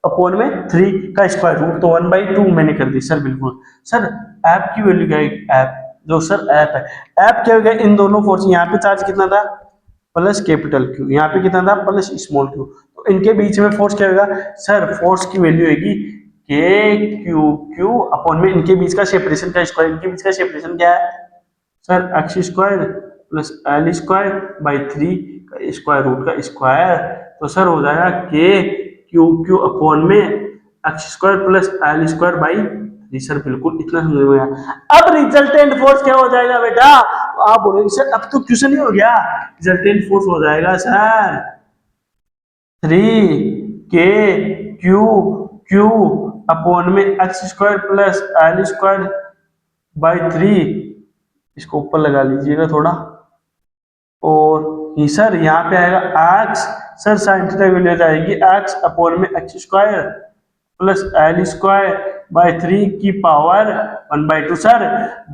upon में 3 का स्क्वायर रूट, तो 1/2 मैंने कर दी सर। बिल्कुल सर ऐप की वैल्यू क्या है, ऐप जो सर ऐप है, ऐप क्या हो गया, इन दोनों फोर्स, यहाँ पे चार्ज कितना था प्लस कैपिटल क्यू, यहाँ पे कितना था प्लस स्मॉल क्यू, तो इनके बीच में फोर्स क्या होगा सर, फोर्स की वैल्यू होगी के क्यू क्यू अपॉन में इनके बीच का सेपरेशन का स्क्वायर, इनके बीच का सेपरेशन क्या है sir x square plus L square by 3 का स्क्वायर रूट का स्क्वायर, तो सर हो जाएगा के क्यू क्यू अपॉन में x square plus L square by 3। Sir बिल्कुल इतना समझ में आया। अब रिजल्टेंट फोर्स क्या हो जाएगा बेटा, आप बोलोगे सर अब तो क्वेश्चन ही हो गया, रिजल्टेंट फोर्स हो जाएगा सर 3 के क्यू क्यू अपॉन में x square plus L square by 3, इसको ऊपर लगा लीजिएगा थोड़ा, और ये सर यहाँ पे आएगा एक्स, सर साइन थीटा की वैल्यू जाएगी एक्स अपॉन में x square plus L square by 3 की पावर 1/2। सर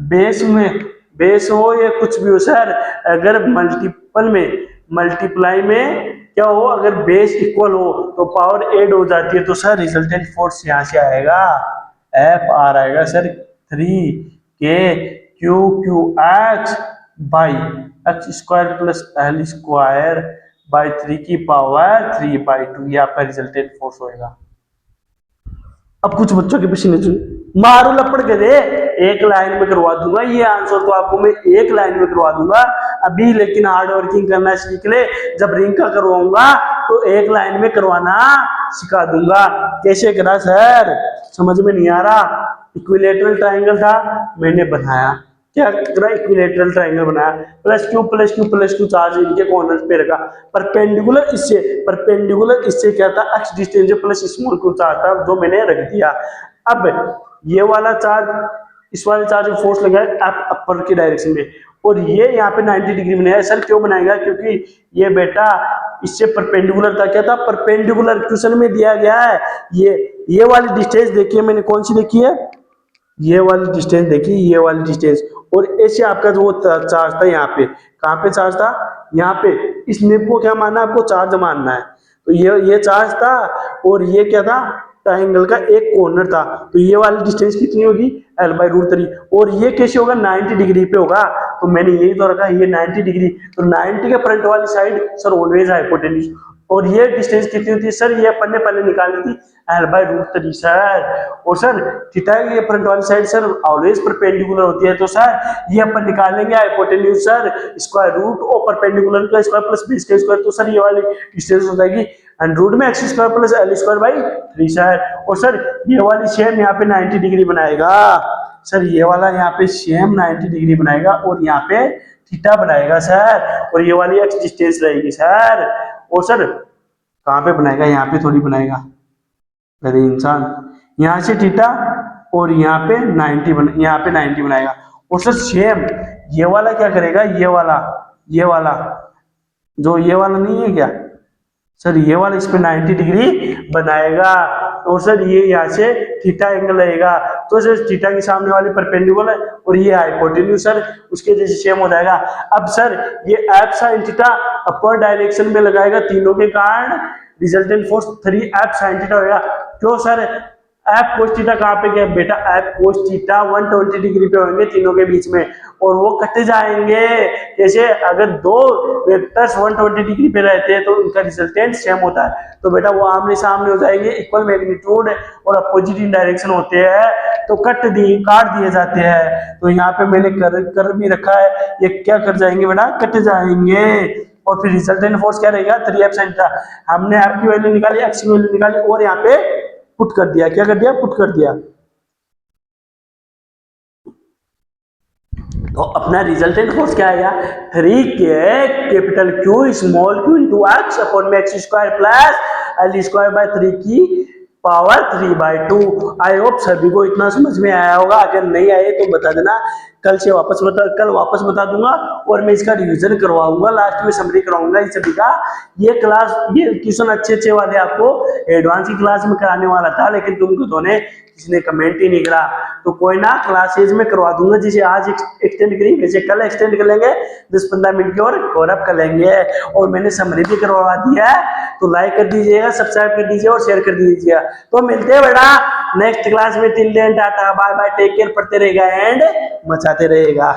बेस में, बेस हो या कुछ भी हो सर, अगर मल्टीपल में, मल्टीप्लाई में क्या हो, अगर बेस इक्वल हो तो पावर ऐड हो जाती है, तो सर रिजल्टेंट फोर्स यहाँ से आएगा एफ आर आएगा सर 3 के Q Q x by x square plus L square by 3 की पावर 3/2, ये आपका रिजल्टेंट फोर्स होएगा। अब कुछ बच्चों के पीछे मारो लपड़ के दे, एक लाइन में करवा दूंगा ये आंसर, तो आपको मैं एक लाइन में करवा दूंगा अभी, लेकिन हार्ड वर्किंग करना सीख ले, जब रिंग का करवाऊंगा तो एक लाइन में करवाना सिखा दूंगा। कैसे करा सर, समझ में नहीं आ रहा, इक्विलेटरल ट्राइंगल था मैंने बनाया, क्या करा इक्विलेटरल ट्राइंगल बनाया, plus Q plus Q plus Q charge इनके कॉर्नर्स पे रखा, परपेंडिकुलर इससे, परपेंडिकुलर इससे क्या था x distance plus small Q charge था जो मैंने रख दिया। अब ये वाला चार्ज, इस वाले चार्ज में फोर्स लगा है अपर की डायरेक्शन में, और ये यहाँ पे 90 डिग्री बनाया। सर क्यों बनाएगा, क्योंकि ये बेटा इससे परपेंडिकुलर था, क्या था परपेंडिकुलर, क्वेश्चन में दिया गया है। ये वाली डिस्टेंस देखिए मैंने कौन सी देखी है, ये वाली डिस्टेंस देखिए, ये वाली डिस्टेंस, और ऐसे आपका जो चार्ज था यहाँ पे, कहाँ पे चार्ज था यहाँ पे, इस नेप को क्या मानना है आपको, चार्ज मानना है, तो ये चार्ज था, और ये क्या था ट्राइंगल का एक कॉर्नर था, तो ये वाली डिस्टेंस कितनी होगी L/√3, और ये कैसे होगा 90 डिग्री पे होगा, तो मैंने यही तो रखा ये 90 डिग्री, तो 90 के फ्रंट वाली साइड सर ऑलवेज हाइपोटेन्यूज, और ये डिस्टेंस कितनी होती है सर, ये अपन ने पहले निकाली थी L/√3 सर, और सर थीटा की ये फ्रंट वाली साइड सर ऑलवेज परपेंडिकुलर होती है, तो सर ये अपन निकालेंगे हाइपोटेन्यूज सर स्क्वायर रूट और परपेंडिकुलर का स्क्वायर प्लस बेस का स्क्वायर, तो सर ये वाली डिस्टेंस हो जाएगी √ में x square plus L square by 3 sir, और सर ये वाली सेम यहाँ पे 90 डिग्री बनाएगा सर, ये वाला यहाँ पे सेम 90 डिग्री बनाएगा, और यहाँ पे थीटा बनाएगा सर, और ये वाली एक्स डिस्टेंस रहेगी सर, और सर कहाँ पे बनाएगा, यहाँ पे थोड़ी बनाएगा, अरे इंसान, यहाँ से थीटा और यहाँ पे 90 यहाँ पे 90 बनाएगा, और सर सेम ये वाला क्या करेगा, ये वाला जो ये वाला नहीं है क्या सर, ये वाला इस पे 90 डिग्री बनाएगा, और सर ये यहाँ से थीटा एंगल रहेगा, तो सर थीटा के सामने वाली परपेंडिकुलर है, और ये हाइपोटेन्यूज सर उसके जैसे सेम हो जाएगा। अब सर ये F sine theta upper direction में लगाएगा, तीनों के कारण resultant force 3F sine theta होगा। क्यों सर, एफ कोस थीटा कहाँ पे गया बेटा, एफ कोस थीटा 120 डिग्री पे होंगे तीनों के बीच में, और वो कट जाएंगे जैसे, अगर दो वेक्टर्स 120 डिग्री पे रहते हैं तो उनका रिजल्टेंट सेम होता है, तो बेटा वो आमने सामने हो जाएंगे, इक्वल मैग्नीट्यूड और अपोजिट इन डायरेक्शन होते हैं, तो काट दिए जाते हैं। तो यहाँ पे मैंने कर भी रखा है, ये क्या कर जाएंगे बेटा, कट जाएंगे, और फिर रिजल्टेंट फोर्स क्या रहेगा 3F साइन थीटा। हमने एफ की वैल्यू निकाली, एक्स की वैल्यू निकाली, और यहाँ पे पुट कर दिया, क्या कर दिया, पुट कर दिया, तो अपना रिजल्टेंट फोर्स क्या आएगा 3K capital Q small q into x upon में x square plus L square by 3 की पावर 3/2। आई होप सभी को इतना समझ में आया होगा। अगर नहीं आए तो बता देना, कल वापस बता दूंगा और मैं इसका रिवीजन करवाऊंगा, लास्ट में समरी करवाऊंगा इन सभी का। ये ट्यूशन अच्छे वाले आपको एडवांस की क्लास में कराने वाला था, लेकिन तुमको ने किसी ने कमेंट ही नहीं करा। तो कोई ना, क्लासेज में करवा दूंगा, जिसे आज एक्सटेंड करी वैसे कल एक्सटेंड कर लेंगे 10-15 मिनट की, और अब कर लेंगे। और मैंने समरी भी करवा दिया है, तो लाइक कर दीजिएगा, सब्सक्राइब कर दीजिए और शेयर कर दीजिएगा। तो मिलते हैं बेटा नेक्स्ट क्लास में। Till then tata bye bye, take care, पढ़ते रहेगा एंड मचाते रहेगा।